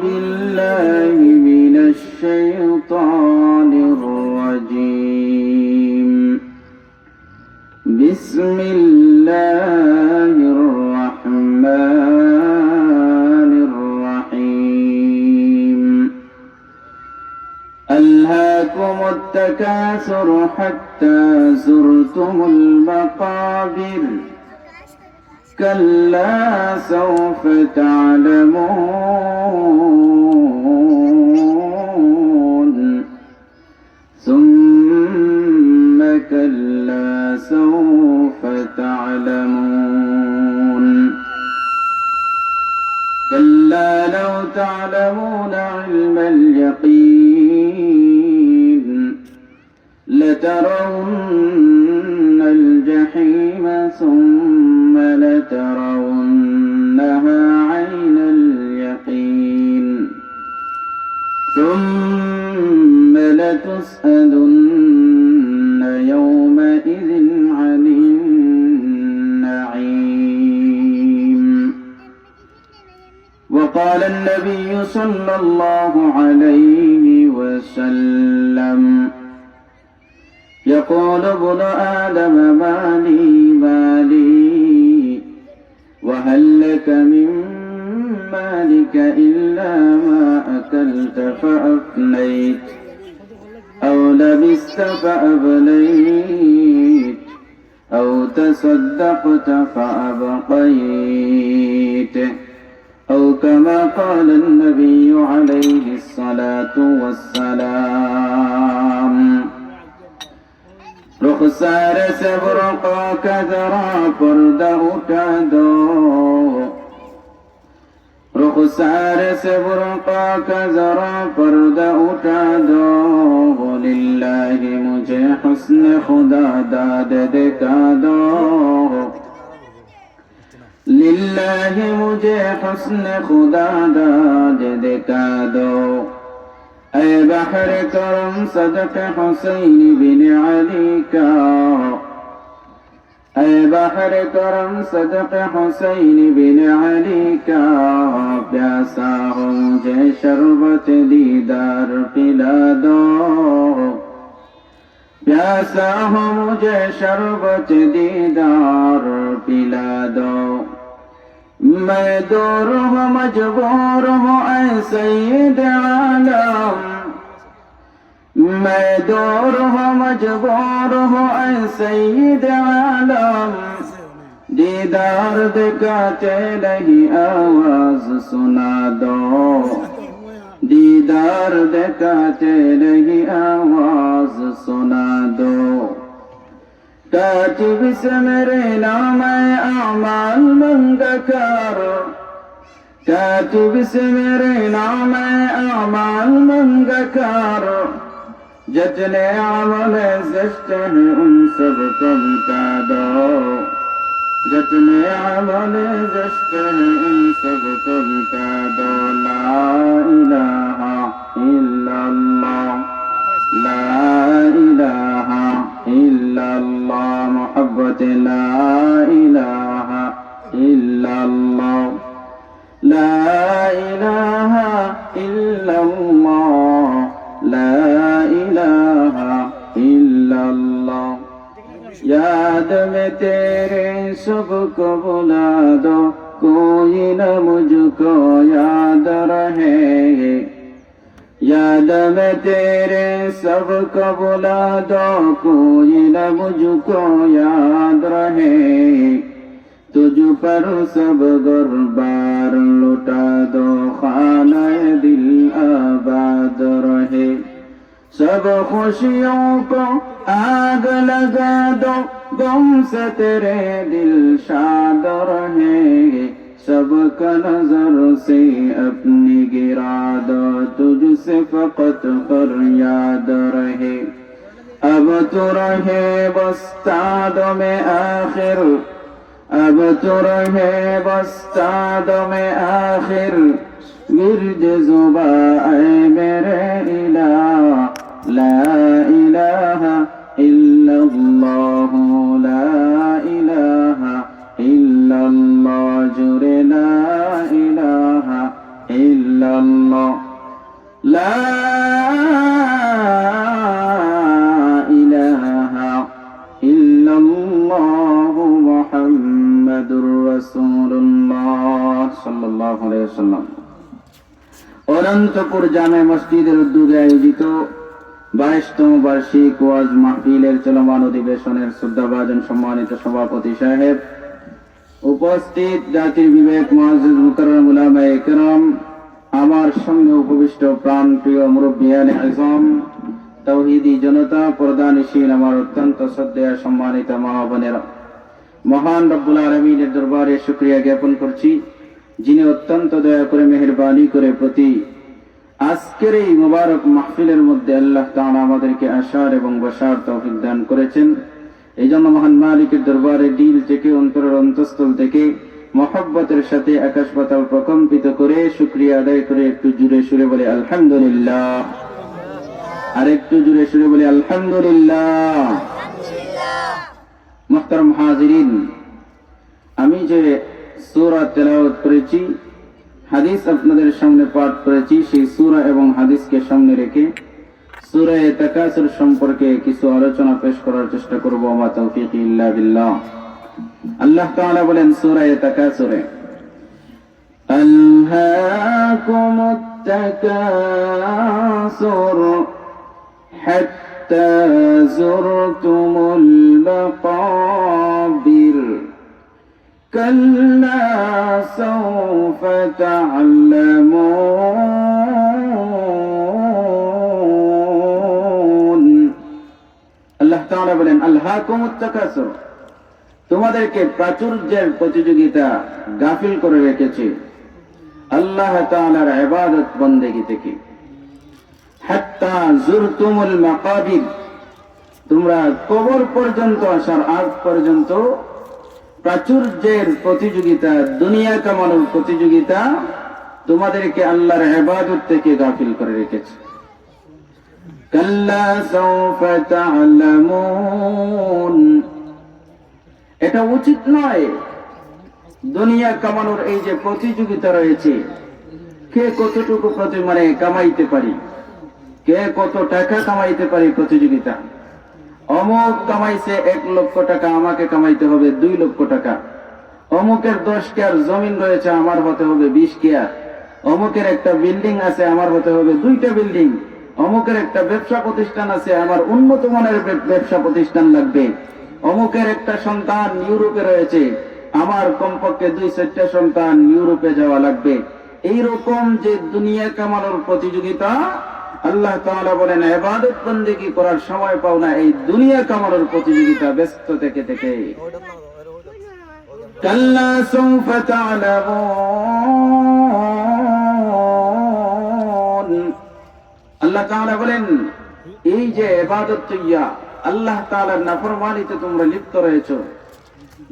بالله من الشيطان الرجيم. بسم الله الرحمن الرحيم. ألهاكم التكاثر حتى زرتم المقابر كلا سوف تعلمون ثم كلا سوف تعلمون كلا لو تعلمون علم اليقين لترون الجحيم ثم لترونها عين اليقين ثم لتسألن يومئذ عن النعيم. وقال النبي صلى الله عليه وسلم يقول ابن آدم مالي وهل لك من مالك إلا ما أكلت فأفنيت أو لبست فأبليت أو تصدقت فأبقيت أو كما قال النبي عليه الصلاة والسلام. رخسار سے برقع کا ذرا پردہ اٹھا دو رخسار سے برقع کا ذرا پردہ اٹھا دو للہ مجھے حسن خدا داد دکھا دو للہ مجھے حسن خدا داد دکھا دو. اے بحر کرم صدق حسین بن علی کا اے بحر کرم صدق حسین بن علی کا پیاسا ہو مجھے شربت دیدار پلا دو پیاسا ہو مجھے شربت دیدار پلا دو. میں دور ہوں مجبور ہوں اے سید عالم میں دور ہوں مجبور ہوں اے سید عالم دیدار دکھاتے نہیں آواز سنا دو دیدار دکھاتے نہیں آواز سنا دو. کاتب سے میرے نام اعمال منگا کر کاتب سے میرے نام اعمال منگا کر جتنے عمل زشت ہیں ان سب کو مٹا دو جتنے عمل زشت ہیں ان سب کو مٹا دو. لا الہ الا اللہ لا الہ الا اللہ محبت لا الہ الا اللہ لا الہ الا اللہ لا الہ الا اللہ. یاد میں تیرے سب کو بلا دو کوئی نہ مجھ کو یاد رہے یاد میں تیرے سب کو بلا دو کوئی نہ مجھ کو یاد رہے تجھ پر سب غربار لٹا دو خانہ دل آباد رہے سب خوشیوں کو آگ لگا دو غم سے تیرے دل شاد رہے سب کا نظر سے اپنی گرا دو تجھ سے فقط فریاد رہے. اب تو رہے بستاد میں آخر اب تو رہے بستاد میں آخر ورد زباں اے میرے الہ لا الہ الا اللہ لا الہ الا اللہ جرے لا الہ الا اللہ লা ইলাহা ইল্লাল্লাহু মুহাম্মাদুর রাসূলুল্লাহ সাল্লাল্লাহু আলাইহি ওয়াসাল্লাম। অনন্তপুর জামে মসজিদের উদ্যোগে আয়োজিত 22তম বার্ষিক ওয়াজ মাহফিলের চলমান অধিবেশনের শ্রদ্ধাভাজন সম্মানিত সভাপতি সাহেব, উপস্থিত জাতির বিবেক মুআজ্জিজ মুকাররম উলামায়ে কেরাম, আমার সঙ্গে উপবিষ্ট প্রাণ প্রিয় মুরব্বিয়ানে আযম, তাওহীদি জনতা, পর্দানিশীন আমার অত্যন্ত শ্রদ্ধেয় সম্মানিত মা বোনেরা, মহান রব্বুল আলামিনের দরবারে শুকরিয়া জ্ঞাপন করছি, যিনি অত্যন্ত দয়া করে মেহেরবানি করে প্রতি আজকের এই মুবারক মাহফিলের মধ্যে আল্লাহ তাআলা আমাদেরকে আসার এবং বসার তৌফিক দান করেছেন। এই জন্য মহান মালিকের দরবারে দিল থেকে, অন্তরের অন্তঃস্থল থেকে মহব্বতের সাথে আকাশ পাতাল প্রকম্পিত করে শুকরিয়া আদায় করে একটু জুড়ে সুরে বলে আলহামদুলিল্লাহ। আর একটু জুড়ে সুরে বলে আলহামদুলিল্লাহ। মুহতারাম হাজিরিন, আমি যে সূরা তেলাওয়াত করেছি, হাদিস আপনাদের সামনে পাঠ করেছি, সেই সূরা এবং হাদিসকে সামনে রেখে সূরা তাকাসুর সম্পর্কে কিছু আলোচনা পেশ করার চেষ্টা করব। মা তাওফীক ইল্লা বিল্লাহ। আল্লাহ তাআলা বলেন সূরা তাকাসুরে, আলহাকুমুত তাকাসুর হাত্তা যুরতুমুল মাকাবির كلا سوف تعلمون। আল্লাহ তাআলা বলেন আলহাকুমুত তাকাসুর, তোমাদেরকে প্রাচুর্যের প্রতিযোগিতা গাফিল করে রেখেছে আল্লাহ তাআলার ইবাদত বন্দেগী থেকে। হাত্তা যুরতুমুল মাকাবির, তোমরা কবর পর্যন্ত আসার আগ পর্যন্ত প্রাচুর্যের প্রতিযোগিতা, দুনিয়া কামানোর প্রতিযোগিতা তোমাদেরকে আল্লাহর ইবাদত থেকে গাফিল করে রেখেছে। কাল্লা সাউফা তা'লামুন, এটা উচিত নয়। দুনিয়া কামানোর এই যে প্রতিযোগিতা রয়েছে, কে কতটুকু কামাইতে পারি, কে কত টাকা কামাইতে পারি, প্রতিযোগিতা। অমুক কামাইছে 1 লক্ষ টাকা, আমাকে কামাইতে হবে 2 লক্ষ টাকা। অমুকের 10 কেয়ার জমিন রয়েছে, আমার হতে হবে 20 কেয়ার। অমুকের একটা বিল্ডিং আছে, আমার হতে হবে 2টা বিল্ডিং। অমুকের একটা ব্যবসা প্রতিষ্ঠান আছে, আমার উন্নত মানের ব্যবসা প্রতিষ্ঠান লাগবে। অমুকের একটা সন্তান ইউরোপে রয়েছে, আমার কমপক্ষে 2-4টা সন্তান ইউরোপে যাওয়া লাগবে। এইরকম যে দুনিয়া কামানোর প্রতিযোগিতা, আল্লাহ তাআলা বলেন ইবাদত বন্দেগী করার সময় পাও না এই দুনিয়া কামানোর প্রতিযোগিতা ব্যস্ত থেকে থেকে। কাল্লা সাউফা তা'লামুন, আল্লাহ তাআলা বলেন এই যে ইবাদত কইয়া আল্লাহ তাআলার নাফরমানিতে তোমরা লিপ্ত রয়েছো,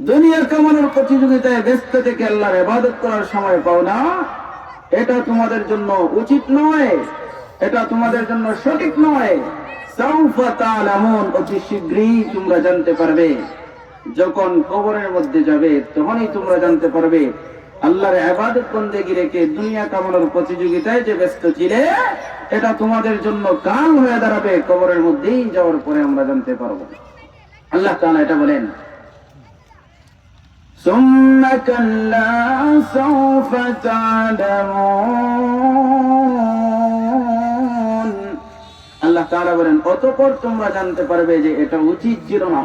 দুনিয়া কামানোর প্রতিযোগিতায় ব্যস্ত থেকে আল্লাহর ইবাদত করার সময় পাও না, এটা তোমাদের জন্য উচিত নয়, এটা তোমাদের জন্য সঠিক নয়। সাউফা তা'লামুন, অতি শীঘ্রই তোমরা জানতে পারবে। যখন কবরের মধ্যে যাবে তখনই তোমরা জানতে পারবে আল্লাহর ইবাদত বন্দেগী রেখে দুনিয়া কামানোর প্রতিযোগিতায় যে ব্যস্ত ছিলে, এটা তোমাদের জন্য কাল হয়ে দাঁড়াবে। কবরের মধ্যেই যাওয়ার পরে আমরা জানতে পারবো। আল্লাহ তাআলা এটা বলেন, সুম্মা কাল্লা সাউফা তা'লামুন, আল্লাহ তাআলা বলেন অতঃপর তোমরা জানতে পারবে যে এটা উচিত ছিল না।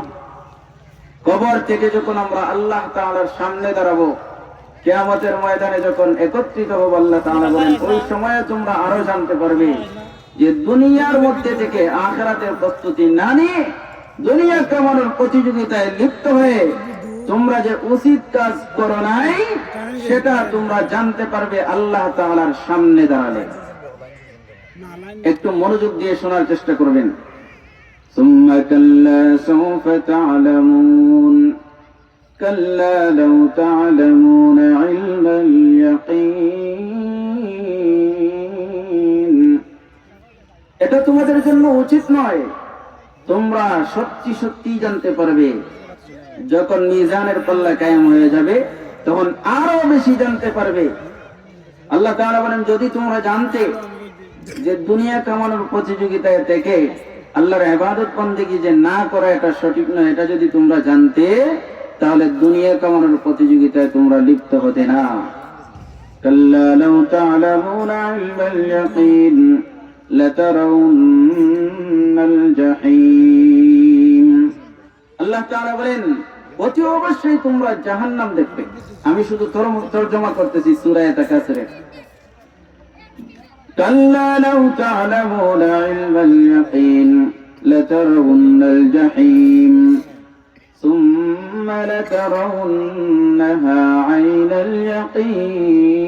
কবর থেকে যখন আমরা আল্লাহ তাআলার সামনে দাঁড়াবো, কিয়ামতের ময়দানে যখন একত্রিত হব, আল্লাহ তাআলা বলেন ওই সময়ে তোমরা আরো জানতে পারবে যে দুনিয়ার মধ্যে থেকে আখিরাতের প্রস্তুতি না নিয়ে দুনিয়া কামানোর প্রতিযোগিতায় লিপ্ত হয়ে তোমরা যে উচিত কাজ করো নাই, সেটা তোমরা জানতে পারবে আল্লাহ তাআলার সামনে দাঁড়ালে। একটু মনোযোগ দিয়ে শোনার চেষ্টা করবেন। সুম্মা কাল্লা সাউফা তা'লামুন কাল্লা লাউ তা'লামুনা ইলমাল ইয়াকিন, এটা তোমাদের জন্য উচিত নয়। তোমরা সত্যি সত্যি জানতে পারবে যখন মিজানের পাল্লা কায়েম হয়ে যাবে, তখন আরো বেশি জানতে পারবে। আল্লাহ তাআলা বলেন যদি তোমরা জানতে যে দুনিয়া কামানোর প্রতিযোগিতায় থেকে আল্লাহর ইবাদত বন্দেগী যে না করা এটা সঠিক নয়, এটা যদি তোমরা জানতে তাহলে দুনিয়া কামানোর প্রতিযোগিতায় তোমরা লিপ্ত হতে না। কাল্লা লাউ তা'লামুনা ইলমাল ইয়াকিন লাতারাউন্নাল জাহিম। আল্লাহ তাআলা বলেন অতি অবশ্যই তোমরা জাহান্নাম দেখবে। আমি শুধু তরজমা করতেছি সূরা তাকাসুরের। কাল্লা লাউ তা'লামুনা ইলমাল ইয়াকিন লাতারাউন্নাল জাহিম সুম্মা লাতারাউন্নাহা আইনাল ইয়াকিন।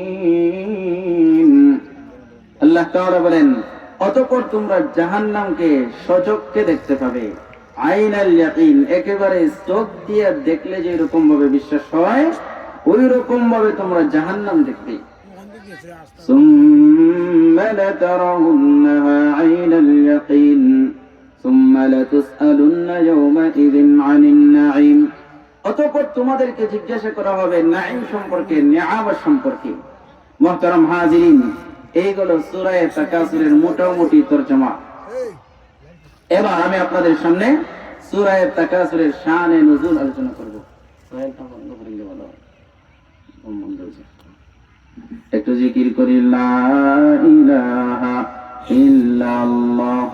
আল্লাহ তাআলা বলেন অতঃপর তোমরা জাহান্নামকে সচক্ষে দেখতে পাবে। আইনাল ইয়াকিন, একেবারে চোখ দিয়ে দেখলে যে এরকম ভাবে বিশ্বাস হয় ওই রকম ভাবে তোমরা জাহান্নাম দেখবে। সুম্মা লাতারাউন্নাহা আইনাল ইয়াকিন সুম্মা লাতুসআলুন্না ইয়াওমাইযিন আনিন নাঈম। অতঃপর তোমাদেরকে জিজ্ঞাসা করা হবে নাঈম সম্পর্কে, নিয়ামত সম্পর্কে। মুহতারাম হাজিরিন, এইগুলো সূরা তাকাসুরের মোটামুটি তরজমা। এবার আমি আপনাদের সামনে সূরা তাকাসুরের শানে নুজুল আলোচনা করব। একটু জিকির করি লা ইলাহা ইল্লাল্লাহ।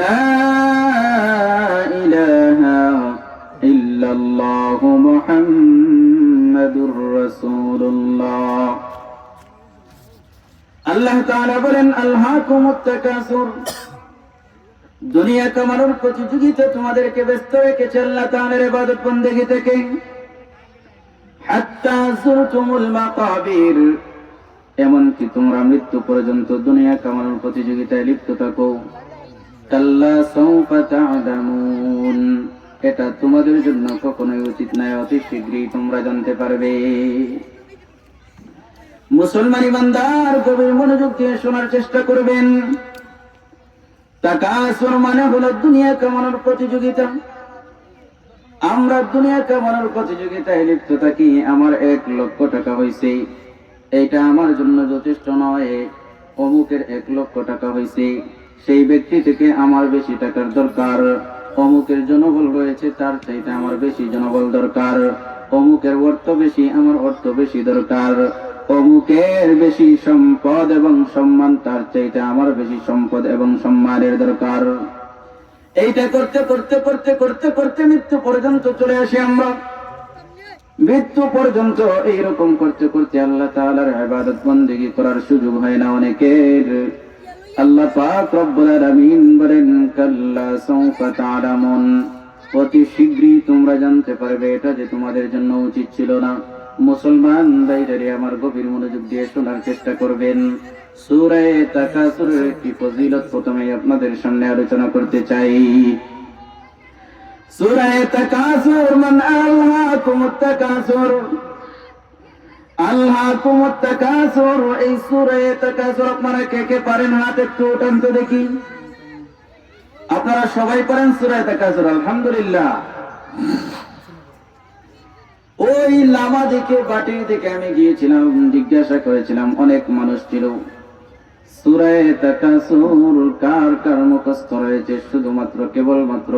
لا إله إلا الله محمد رسول الله। আল্লাহ তাআলা বলেন আলহাকুমুত তাকাসুর, দুনিয়া কামানোর প্রতিযোগিতা তোমাদেরকে ব্যস্ত রেখেছে আল্লাহ তাআলার ইবাদত বন্দেগী থেকে। হাত্তা যুরতুমুল মাকাবির, এমনকি তোমরা মৃত্যু পর্যন্ত দুনিয়া কামানোর প্রতিযোগিতায় লিপ্ত থাকো। কাল্লা সাউফা তা'লামুন, এটা তোমাদের জন্য কখনোই উচিত নয়, অতি শীঘ্রই তোমরা জানতে পারবে। মুসলমান ইমানদার গভীর মনোযোগ দিয়ে শোনার চেষ্টা করবেন। তাকাসুর মানে হলো দুনিয়া কামানোর প্রতিযোগিতা। আমরা দুনিয়া কামানোর প্রতিযোগিতায় লিপ্ত থাকি। আমার 1 লক্ষ টাকা হয়েছে, এটা আমার জন্য যথেষ্ট নয়। অমুকের 1 লক্ষ টাকা হয়েছে, সেই ব্যক্তি থেকে আমার বেশি টাকার দরকার। অমুকের জনবল রয়েছে, তার চাইতে আমার বেশি জনবল দরকার। অমুকের অর্থ বেশি, আমার অর্থ বেশি দরকার। অমুকের বেশি সম্পদ এবং সম্মান, তার চাইতে আমার বেশি সম্পদ এবং সম্মানের দরকার। এইটা করতে করতে করতে করতে করতে মৃত্যু পর্যন্ত চলে আসি আমরা। মৃত্যু পর্যন্ত এইরকম করতে করতে আল্লাহ তাআলার ইবাদত বন্দেগী করার সুযোগ হয় না অনেকের। আল্লাহ পাক রব্বুল আলামিন বলেন কাল্লা সাউফা তা'লামুন, অতি শীঘ্রই তোমরা জানতে পারবে এটা যে তোমাদের জন্য উচিত ছিল না। মুসলমান ভাইরা আমার গভীর মনোযোগ দিয়ে শোনার চেষ্টা করবেন। সূরা তাকাসুরের একটি ফজিলত প্রথমেই আপনাদের সামনে আলোচনা করতে চাই। সূরা তাকাসুর মান আলহাকুমুত তাকাসুর, আলহাকুমুত তাকাসুর, এই সূরা তাকাসুর আপনারা কে কে পারেন হাত একটু উঠান তো দেখি। আপনারা সবাই পারেন সূরা তাকাসুর? আলহামদুলিল্লাহ। ওই লামা দেখে বাটি থেকে আমি গিয়েছিলাম, জিজ্ঞাসা করেছিলাম, অনেক মানুষ ছিল। সূরা তাকাসুর কার কার মুখস্থ রয়েছে? শুধুমাত্র কেবলমাত্র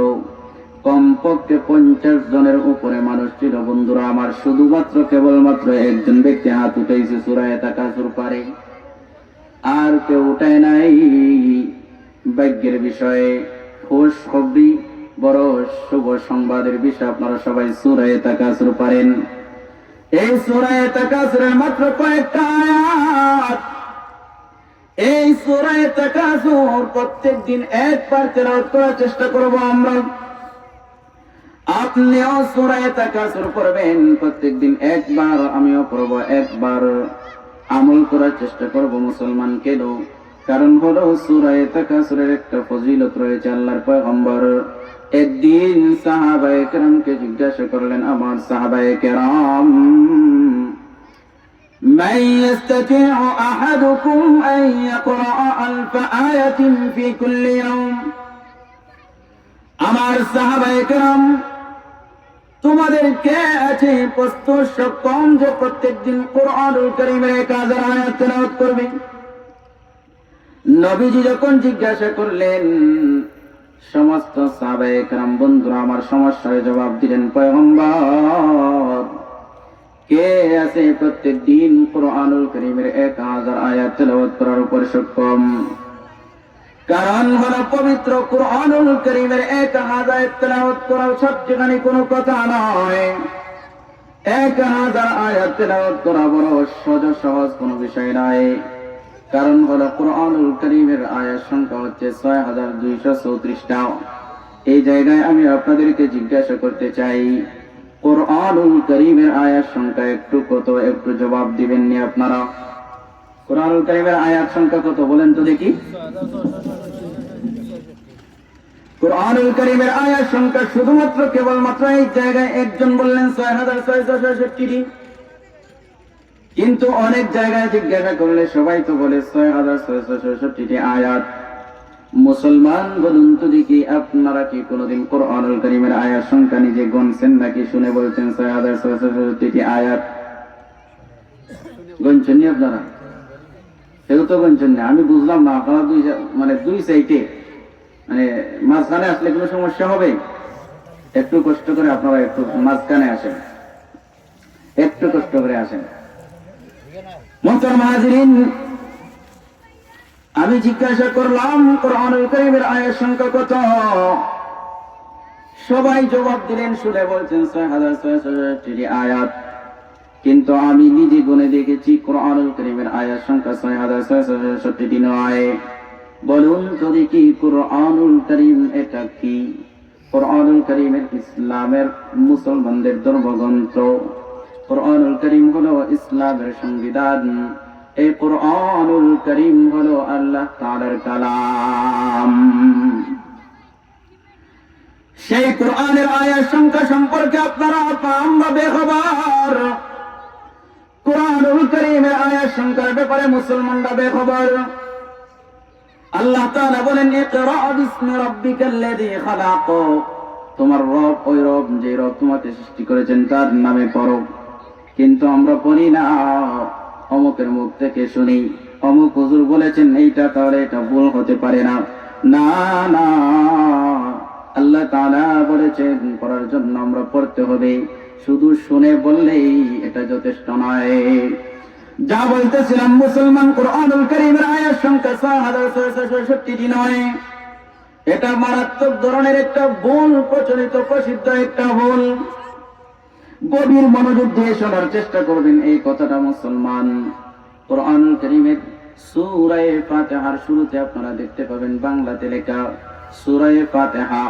কমপক্ষে 50 জনের উপরে মানুষ ছিল। বন্ধুরা আমার, শুধুমাত্র কেবলমাত্র একজন ব্যক্তি হাত উঠাইছে সূরা তাকাসুর পারে, আর কেউ উঠায় নাই। ভাগ্যের বিষয়ে খুশখবরি, বড় শুভ সংবাদের বিষয়, আপনারা সবাই সূরা তাকাসুর পারেন। এই সূরা তাকাসুরের মাত্র কয়েকটা আয়াত। এই সূরা তাকাসুর প্রত্যেকদিন একবার তেলাওয়াত করার চেষ্টা করব আমরা। আপনিও সূরা তাকাসুর পড়বেন প্রত্যেকদিন একবার, আমিও পড়ব একবার। আমল করার চেষ্টা করব মুসলমান। কেন? কারণ হলো সূরা তাকাসুরের একটা ফজিলত রয়েছে। আল্লাহর পয়গম্বর একদিন সাহাবায়ে কেরামকে জিজ্ঞাসা করলেন, আমার সাহাবায়ে কেরাম, من يستطيع أحدكم أن يقرأ 1000 آية في كل يوم। আমার সাহাবায়ে কেরাম, তোমাদের কে আছে প্রস্তুত সক্ষম যে প্রত্যেকদিন কোরআনুল কারীমের 1000 আয়াত তেলাওয়াত করবে? নবীজি যখন জিজ্ঞাসা করলেন, সমস্ত সাহাবায়ে কেরাম বন্ধুরা আমার সমস্যার জবাব দিলেন, পয়গম্বর, কে আছে প্রত্যেকদিন কোরআনুল কারীমের 1000 আয়াত তেলাওয়াত করার উপর সক্ষম? কারণ হলো পবিত্র কোরআনুল কারীমের 1000 আয়াত তেলাওয়াত করা সবচেয়ে কোনো কথা নয়। 1000 আয়াত তেলাওয়াত করা বড় সহজ কোনো বিষয় নয়। কারণ হলো কোরআনুল কারীমের আয়াত সংখ্যা হচ্ছে 6234টা। এই জায়গায় আমি আপনাদেরকে জিজ্ঞাসা করতে চাই, কোরআনুল কারীমের আয়াত সংখ্যা কত? একটু জবাব দিবেন নি আপনারা? কোরআনুল কারীমের আয়াত সংখ্যা কত বলেন তো দেখি? কোরআনুল কারীমের আয়াত সংখ্যা শুধুমাত্র কেবলমাত্র এই জায়গায় একজন বললেন 6666টি, কিন্তু অনেক জায়গায় জিজ্ঞাসা করলে সবাই তো বলে 6666টি আয়াত। মুসলমান বলুন তো দেখি, আপনারা কি কোনোদিন কোরআনুল কারীমের আয়াত সংখ্যা নিজে গণছেন নাকি শুনে বলছেন 6666টি আয়াত? গণছেন নি আপনারা? কেউ তো গণছেন না। আমি বুঝলাম না, আপনারা দুই সাইডে মাঝখানে আসলে কোনো সমস্যা হবে? একটু কষ্ট করে আপনারা একটু মাঝখানে আসেন, একটু কষ্ট করে আসেন। মুহতারাম হাজিরিন, আমি জিজ্ঞাসা করলাম কোরআনুল কারীমের আয়াত সংখ্যা কত? সবাই জবাব দিলেন, শুনে বলছেন 6666টি আয়াত। কিন্তু আমি নিজে গুনে দেখেছি কোরআনুল কারীমের আয়াত সংখ্যা 6666টি নয়। বলুন তো দেখি, কোরআনুল কারীম এটা কি? কোরআনুল কারীমের ইসলামের মুসলমানদের ধর্মগ্রন্থ। কোরআনুল কারীম হলো ইসলামের সংবিধান। এই কোরআনুল কারীম হলো আল্লাহ তাআলার কালাম। সেই কোরআনের আয়াত সংখ্যা সম্পর্কে আপনারা আমরা বেখবর। কোরআনুল কারীমের আয়াত সংখ্যার ব্যাপারে মুসলমানরা বেখবর। আল্লাহ তাআলা বলেন, ইকরা বিসমি রাব্বিকাল্লাযী খালাক। তোমার রব, ওই রব যে রব তোমাকে সৃষ্টি করেছেন তার নামে পড়ো। কিন্তু আমরা পড়ি না, অমুকের মুখ থেকে শুনি, অমুক হুজুর বলেছেন এইটা, তাহলে এটা ভুল হতে পারে না। না না, আল্লাহ তাআলা বলেছেন পড়ার জন্য আমরা পড়তে হবে। শুধু শুনে বললেই এটা যথেষ্ট নয়। যা বলতেছিলাম, মুসলমান কোরআনুল কারীমের আয়াত সংখ্যা 6666টি নয়। এটা মারাত্মক ধরনের একটা ভুল, প্রসিদ্ধ একটা ভুল। গভীর মনোযোগ দিয়ে শোনার চেষ্টা করবেন এই কথাটা মুসলমান। কোরআনুল কারীমের সূরা ফাতিহার শুরুতে আপনারা দেখতে পাবেন বাংলাতে লেখা সূরা ফাতিহা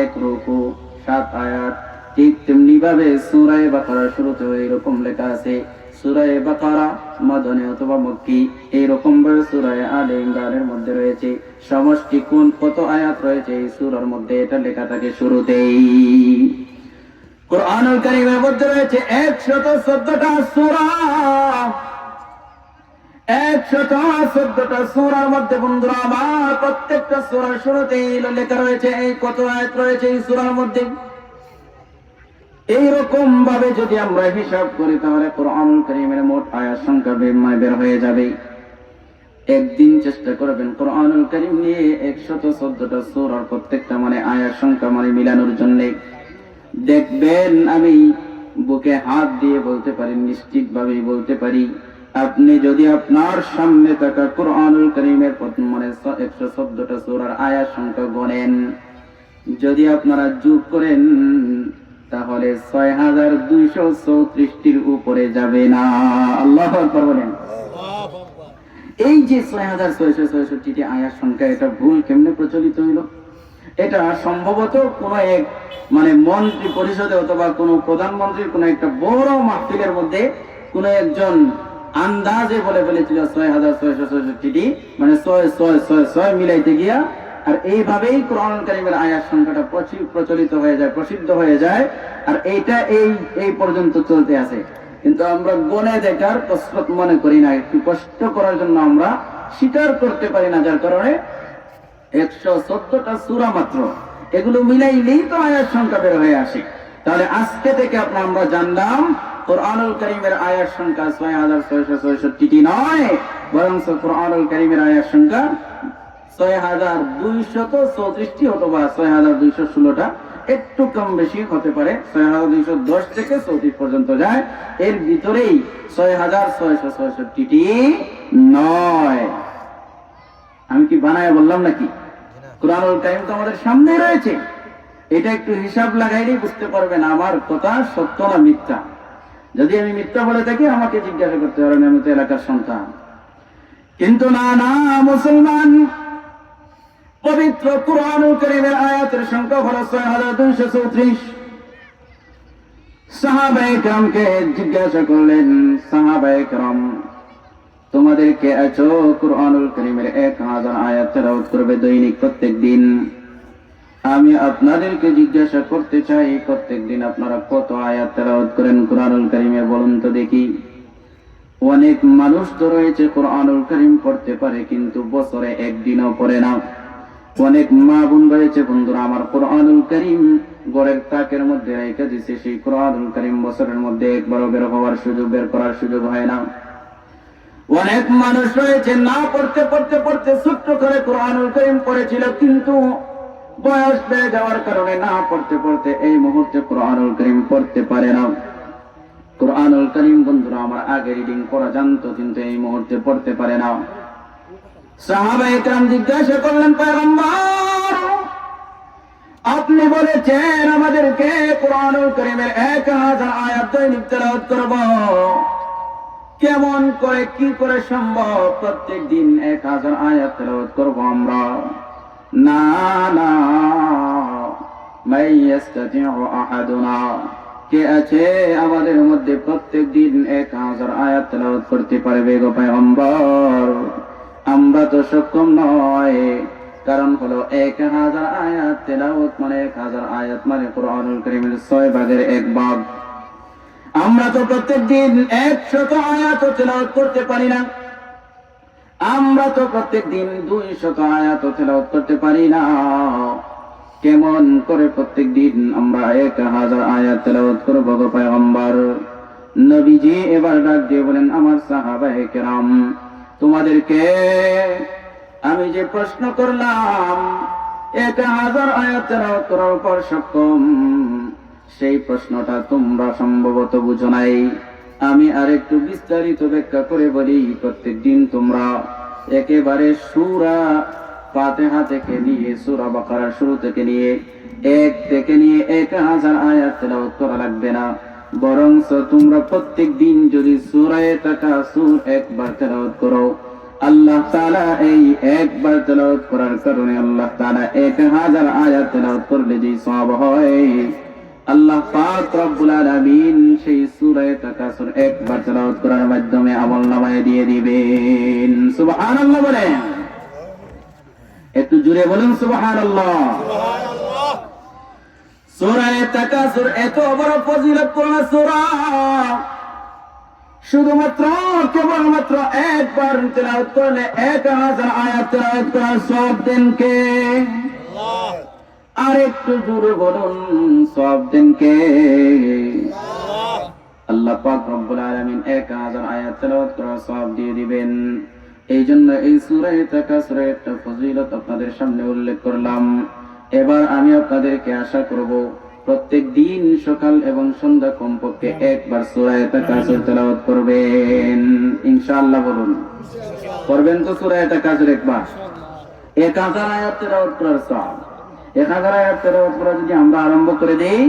1 রুকু 7 আয়াত। ঠিক তেমনি ভাবে সূরা বাকারার শুরুতে এরকম লেখা আছে সূরা বাকারা মাদনী অথবা মক্কি। এইরকম ভাবে সূরা আলে ইমরানের মধ্যে রয়েছে সমষ্টি কোন কত আয়াত রয়েছে এই সূরার মধ্যে, এটা লেখা থাকে শুরুতেই। কোরআনুল কারীমের মধ্যে রয়েছে 114টা সূরা। 114টা সূরার মধ্যে বন্ধুরা আমার, প্রত্যেকটা সূরার শুরুতেই লেখা রয়েছে এই কত আয়াত রয়েছে এই সূরার মধ্যে। এইরকম ভাবে যদি আমরা হিসাব করি তাহলে কোরআনুল কারীমের মোট আয়াত সংখ্যা বের হয়ে যাবে। একদিন চেষ্টা করবেন কোরআনুল কারীম নিয়ে 114টা সূরার প্রত্যেকটা আয়াত সংখ্যা মিলানোর জন্য। দেখবেন আমি বুকে হাত দিয়ে বলতে পারি, নিশ্চিত ভাবে বলতে পারি, আপনি যদি আপনার সামনে থাকা কোরআনুল কারীমের 114টা সূরার আয়াত সংখ্যা গণেন, যদি আপনারা যোগ করেন তাহলে 6234টির উপরে যাবে না। আল্লাহু আকবার বলেন। এই যে 6666টি আয়াত সংখ্যা, এটা ভুল কেমনে প্রচলিত হইল? এটা সম্ভবত কোন এক মন্ত্রী পরিষদে অথবা কোন প্রধানমন্ত্রীর কোন একটা বড় মাহফিলের মধ্যে কোন একজন আন্দাজে বলে ফেলেছিল 6666টি, 6 মিলাইতে গিয়া আর এইভাবেই কোরআনুল কারীমের আয়াত সংখ্যাটা প্রচলিত হয়ে যায়, প্রসিদ্ধ হয়ে যায়। আর এইটা এই পর্যন্ত চলতে আছে, কিন্তু আমরা গণে দেখার কসরত মনে করি না, একটু কষ্ট করার জন্য আমরা স্বীকার করতে পারি না, যার কারণে 114টা সূরা মাত্র, এগুলো মিলাইলেই তো আয়াত সংখ্যা বের হয়ে আসে। তাহলে আজকে থেকে আমরা জানলাম কোরআনুল কারীমের আয়াত সংখ্যা 6666টি নয়, বরং কোরআনুল কারীমের আয়াত সংখ্যা 6234টি অথবা 6216টা, একটু কম বেশি হতে পারে, 6210 থেকে 34 পর্যন্ত যায়, এর ভিতরেই 6666টি নয়। আমি কি বানায় বললাম নাকি? কোরআনুল কারীম তো আমাদের সামনে রয়েছে, এটা একটু হিসাব লাগাইলেই বুঝতে পারবেন আমার কথা সত্য না মিথ্যা। যদি আমি মিথ্যা বলে থাকি আমাকে জিজ্ঞাসা করতে পারেন, আমি তো এলাকার সন্তান। কিন্তু না না মুসলমান, পবিত্র কোরআনুল কারীমের আয়াতের সংখ্যা হলো 6234। সাহাবায়ে কেরামকে জিজ্ঞাসা করলেন, সাহাবায়ে কেরাম তোমাদেরকে আছো কোরআনুল কারীমের 1000 আয়াত তেলাওয়াত করবে দৈনিক প্রত্যেক দিন। আমি আপনাদেরকে জিজ্ঞাসা করতে চাই, প্রত্যেক দিন আপনারা কত আয়াত তেলাওয়াত করেন কোরআনুল কারীমের, বলুন তো দেখি। অনেক মানুষ তো রয়েছে কোরআনুল কারীম পড়তে পারে কিন্তু বছরে একদিনও পড়ে না। অনেক মা বোন রয়েছে, বন্ধুরা আমার, কোরআনুল কারীম ঘরের তাকের মধ্যে রেখে দিছে, সেই কোরআনুল কারীম বছরের মধ্যে একবারও বের করার সুযোগ হয় না। অনেক মানুষ রয়েছে না পড়তে পড়তে পড়তে ছোট্ট করে কোরআনুল কারীম পড়েছিল, কিন্তু বয়স বেড়ে যাওয়ার কারণে না পড়তে পড়তে এই মুহূর্তে কোরআনুল কারীম পড়তে পারে না। কোরআনুল কারীম বন্ধুরা আমার আগে রিডিং করা জানতো, কিন্তু এই মুহূর্তে পড়তে পারে না। সাহাবায়ে কেরাম জিজ্ঞাসা করলেন, পয়গম্বর আপনি বলেছেন আমাদেরকে কোরআনুল কারীমের 1000 আয়াত দৈনিক তেলাওয়াত করব, কেমন করে কি করে সম্ভব প্রত্যেক দিন 1000 আয়াত তেলাওয়াত করব আমরা? না না, মাইয়াস্তাতিউ আহাদুনা, কে আছে আমাদের মধ্যে প্রত্যেক দিন 1000 আয়াত তেলাওয়াত করতে পারবে গো পয়গম্বর? আমরা তো সক্ষম নয়, কারণ হলো 1000 আয়াত তেলাওয়াত মানে 1000 আয়াত মানে কোরআনুল কারীমের 6 ভাগের 1 ভাগ। আমরা তো প্রত্যেক দিন 100 আয়াত তেলাওয়াত করতে পারি না, আমরা তো প্রত্যেক দিন 200 আয়াত তেলাওয়াত করতে পারি না। কেমন করে প্রত্যেক দিন আমরা 1000 আয়াত তেলাওয়াত করব গো পয়গম্বর? নবীজি এবার ডাক দিয়ে বলেন, আমার সাহাবায়ে কেরাম তোমাদেরকে আমি যে প্রশ্ন করলাম 1000 আয়াত তেলাওয়াত করার পর সক্ষম, সেই প্রশ্নটা তোমরা সম্ভবত বুঝো নাই। আমি আরেকটু বিস্তারিত ব্যাখ্যা করে বলি, প্রত্যেক দিন তোমরা একেবারে সূরা ফাতিহা থেকে নিয়ে সূরা বাকারার শুরু থেকে নিয়ে 1 থেকে নিয়ে 1000 আয়াত তেলাওয়াত করা লাগবে না, বরং তোমরা প্রত্যেক দিন যদি সূরা তাকাসুর একবার তেলাওয়াত করো, আল্লাহ তাআলা এই একবার তেলাওয়াত করার কারণে আল্লাহ তাআলা 1000 আয়াত তেলাওয়াত করলে যে সওয়াব হয়, আল্লাহ পাক রব্বুল আলামিন সেই সূরা তাকাসুর একবার তেলাওয়াত করার মাধ্যমে আমলনামায় দিয়ে দিবেন। সুবহানাল্লাহ বলেন, একটু জোরে বলুন সুবহানাল্লাহ। সুবহানাল্লাহ। সূরা তাকাসুর এত বড় ফজিলতপূর্ণ সূরা, শুধুমাত্র কেবলমাত্র একবার তেলাওয়াত করলে 1000 আয়াত তেলাওয়াত করার সওয়াব দেন কে? আল্লাহ। আর একটু জোরে বলুন, সওয়াব দেন কে? আল্লাহ। আল্লাহ পাক রব্বুল আলামিন 1000 আয়াত তেলাওয়াত করার সওয়াব দিয়ে দিবেন। এই জন্য এই সূরা তাকাসুরের একটা ফজিলত আপনাদের সামনে উল্লেখ করলাম। এবার আমি আপনাদেরকে আশা করব প্রত্যেক দিন সকাল এবং সন্ধ্যা কমপক্ষে একবার সূরা তাকাসুর তেলাওয়াত করবেন, ইনশাআল্লাহ। বলুন করবেন তো সূরা তাকাসুর একবার? 1000 আয়াত তেলাওয়াত করার সওয়াব, 1000 আয়াত তেলাওয়াত করা যদি আমরা আরম্ভ করে দেই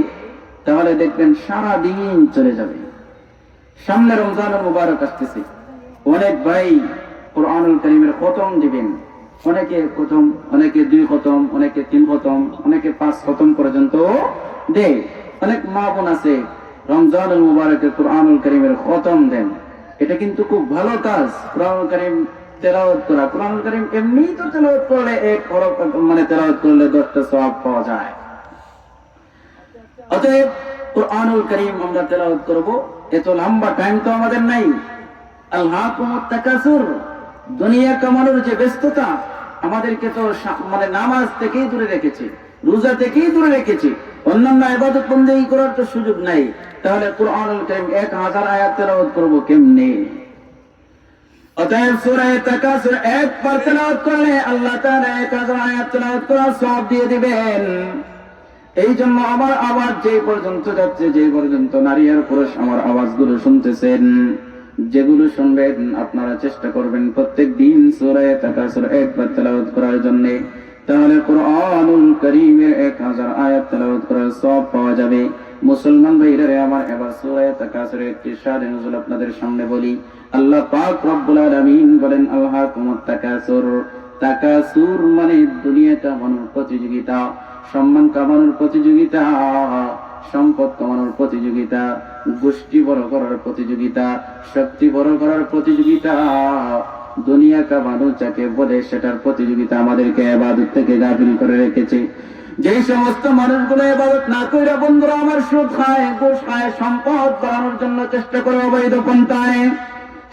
তাহলে দেখবেন সারা দিন চলে যাবে। সামনে রমজানুল মুবারক আসতেছে, অনেক ভাই কোরআনুল কারীমের খতম দিবেন, অনেকে খতম, অনেকে 2 খতম, অনেকে 3 খতম, অনেকে 5 খতম পর্যন্ত দেয়। অনেক মা বোন আছে রমজানুল মুবারকে কোরআনুল কারীমের খতম দেন, এটা কিন্তু খুব ভালো কাজ। কোরআনুল কারীম তেলাওয়াত করা। কোরআনুল কারীম এমনি তো তেলাওয়াত করলে এক হরফ তেলাওয়াত করলে 10টা সওয়াব পাওয়া যায়। অতএব কোরআনুল কারীম আমরা তেলাওয়াত করব, এত লম্বা টাইম তো আমাদের নাই। আলহাকুমুত তাকাসুর, দুনিয়া কামানোর যে ব্যস্ততা আমাদেরকে তো নামাজ থেকেই দূরে রেখেছে, রোজা থেকেই দূরে রেখেছে, অন্যান্য ইবাদত বন্দেগী করার তো সুযোগ নাই। তাহলে কোরআনুল কারীম 1000 আয়াত তেলাওয়াত করব কেমনে? অতএব সূরা তাকাসুর একবার তেলাওয়াত করলে আল্লাহ তাআলা 1000 আয়াত তেলাওয়াত করার সওয়াব দিয়ে দিবেন। এই জন্য আমার আওয়াজ যে পর্যন্ত যাচ্ছে, যে পর্যন্ত নারী আর পুরুষ আমার আওয়াজগুলো শুনতেছেন, যেগুলো শুনবেন, আপনারা চেষ্টা করবেন প্রত্যেক দিন সূরা তাকাসুর একবার তেলাওয়াত করার জন্য। তাহলে কোরআনুল কারীমের 1000 আয়াত তেলাওয়াত করার সওয়াব পাওয়া যাবে। মুসলমান ভাইরা আমার, এবার সূরা তাকাসুরের একটি শানে নুজুল আপনাদের সামনে বলি। আল্লাহ পাক রব্বুল আলামিন বলেন, আলহাকুমুত তাকাসুর। তাকাসুর মানে দুনিয়া কামানোর প্রতিযোগিতা, সম্মান কামানোর প্রতিযোগিতা, সম্পদ কামানোর প্রতিযোগিতা, গোষ্ঠী বড় করার প্রতিযোগিতা, শক্তি বড় করার প্রতিযোগিতা, দুনিয়া কামানো যাকে বলে সেটার প্রতিযোগিতা আমাদেরকে ইবাদত থেকে গাফিল করে রেখেছে। যে সমস্ত মানুষগুলো ইবাদত না কইরা বন্ধুরা আমার সুদ খায়, ঘুষ খায়, সম্পদ বাড়ানোর জন্য চেষ্টা করে অবৈধ পন্থায়,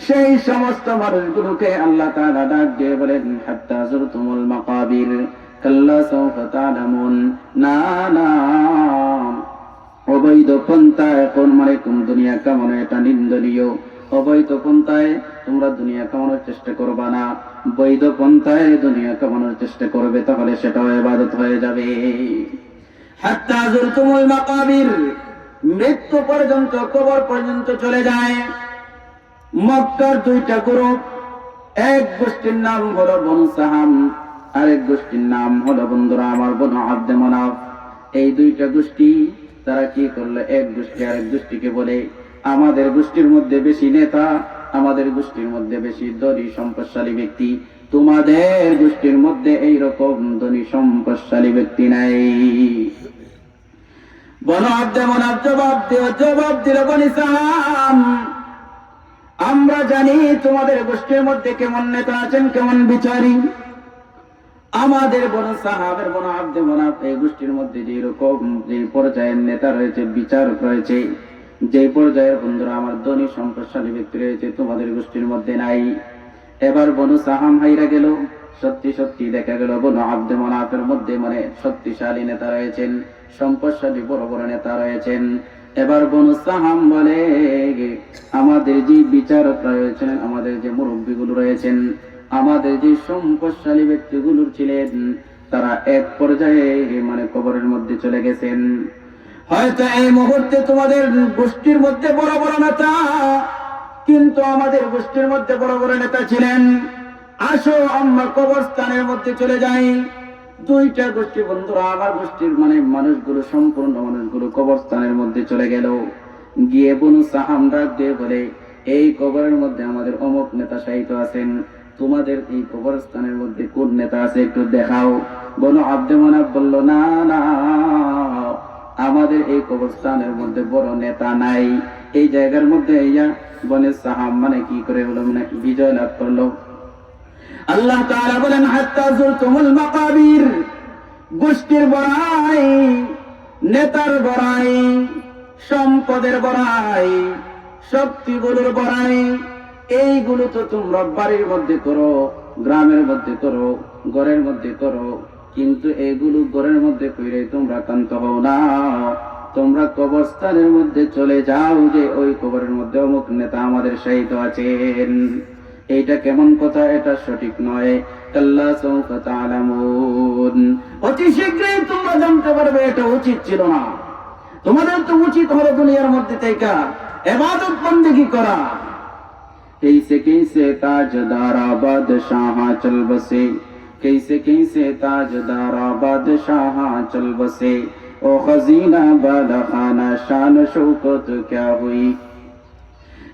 সেই সমস্ত মানুষগুলোকে আল্লাহ তাআলা ডাক দিয়ে বলেন, হাত্তা যুরতুমুল মাকাবির কাল্লা সাওফা তা'লামুন। না না, অবৈধ পন্থায় এখন দুনিয়া কামানো এটা নিন্দনীয়। অবৈধ পন্থায় তোমরা দুনিয়া কামানোর চেষ্টা করবা না, বৈধ পন্থায় দুনিয়া কামানোর চেষ্টা করবে, তাহলে সেটাও ইবাদত হয়ে যাবে। হাত্তা যুরতুমুল মাকাবির, মৃত্যু পর্যন্ত, কবর পর্যন্ত চলে যায়। মক্কার 2টা গ্রুপ, এক গোষ্ঠীর নাম হলো বনু সাহাম, আরেক গোষ্ঠীর নাম হলো বন্ধুরা আমার বনু আব্দে মানাফ। এই 2টা গোষ্ঠী তারা কি করলো, এক গোষ্ঠী আরেক গোষ্ঠীকে বলে, আমাদের গোষ্ঠীর মধ্যে বেশি নেতা, আমাদের গোষ্ঠীর মধ্যে বেশি ধনী সম্পদশালী ব্যক্তি, তোমাদের গোষ্ঠীর মধ্যে এইরকম ধনী সম্পদশালী ব্যক্তি নাই। বনু আব্দে মানাফ জবাব দিল বনি সাহাম, আমরা জানি তোমাদের গোষ্ঠীর মধ্যে কেমন নেতা আছেন, কেমন বিচারী। আমাদের বনু সাহাবের বনু আব্দে মানাফ এই গোষ্ঠীর মধ্যে যে পর্যায়ের নেতা রয়েছে, বিচারক রয়েছে, যে পর্যায়ের বন্ধুরা আমার ধনী সম্পদশালী ব্যক্তি রয়েছে, তোমাদের গোষ্ঠীর মধ্যে নাই। এবার বনু সাহাম হাইরা গেল। সত্যি সত্যি দেখা গেল বনু আব্দে মানাফের মধ্যে শক্তিশালী নেতা রয়েছেন, সম্পদশালী বড় বড় নেতা রয়েছেন। এবার বনু সাহাম বলে, আমাদের যে বিচারক রয়েছেন, আমাদের যে মুরব্বীগুলো রয়েছেন, আমাদের যে সম্পদশালী ব্যক্তিগুলো ছিলেন, তারা এক পর্যায়ে কবরের মধ্যে চলে গেছেন। হয়তো এই মুহূর্তে তোমাদের গোষ্ঠীর মধ্যে বড় বড় নেতা, কিন্তু আমাদের গোষ্ঠীর মধ্যে বড় বড় নেতা ছিলেন, আসো আমরা কবরস্থানের মধ্যে চলে যাই। 2টা গোষ্ঠী বন্ধুরা আমার গোষ্ঠীর মানুষগুলো, সম্পূর্ণ মানুষগুলো কবরস্থানের মধ্যে চলে গেল। গিয়ে বনু সাহাম ডাক দিয়ে বলে, এই কবরের মধ্যে আমাদের অমুক নেতা শায়িত আছেন, তোমাদের এই কবরস্থানের মধ্যে কোন নেতা আছে একটু দেখাও। বনু আব্দে মানাফ বলল, না না, আমাদের এই কবরস্থানের মধ্যে বড় নেতা নাই। এই জায়গার মধ্যে বনে সাহাম কি করে হলো, বিজয় লাভ করলো। আল্লাহ তাআলা বলেন, হাত্তা যুরতুমুল মাকাবির, গোষ্ঠীর বড়াই, নেতার বড়াই, সম্পদের বড়াই, শক্তিগুলোর বড়াই, এইগুলো তো তোমরা বাড়ির মধ্যে করো, গ্রামের মধ্যে করো, ঘরের মধ্যে করো, কিন্তু এগুলো ঘরের মধ্যে কইরে তোমরা কান্ত হও না। তোমরা কবরস্থানের মধ্যে চলে যাও, যে ওই কবরের মধ্যে অমুক নেতা আমাদের শায়িত আছেন। এইটা কেমন কথা? এটা সঠিক নয়। কাল্লা সাওফা তা'লামুন, অতি শীঘ্রই তোমরা জানতে পারবে। এটা উচিত ছিল না। তোমাদের তো উচিত হলো দুনিয়ার মধ্যে থেকে ইবাদত বন্দেগী করা। कैसे कैसे ताजदारा बादशाह चल बसे, कैसे कैसे ताजदारा बादशाह चल बसे, ओ खजीना बाला खाना शान शौकत क्या हुई।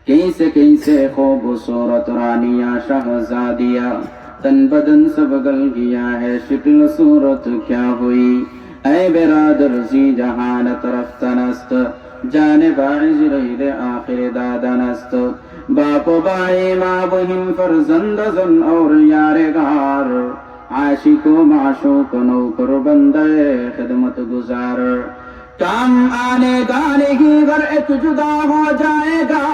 कैसे कैसे खूबसूरत रानिया शहजादिया, तन बदन सब गल गया है, शक्ल सूरत क्या हुई। ऐ बिरादर जी जहान तरफ तनस्त, जाने बाइज रही आखिर दादनस्त, बाप भाई माँ बहन फर्जंद जन और यारेगार आशिको माशूक नौकर बंदे खिदमत गुजार काम आने गाने की घर एक जुदा हो जाएगा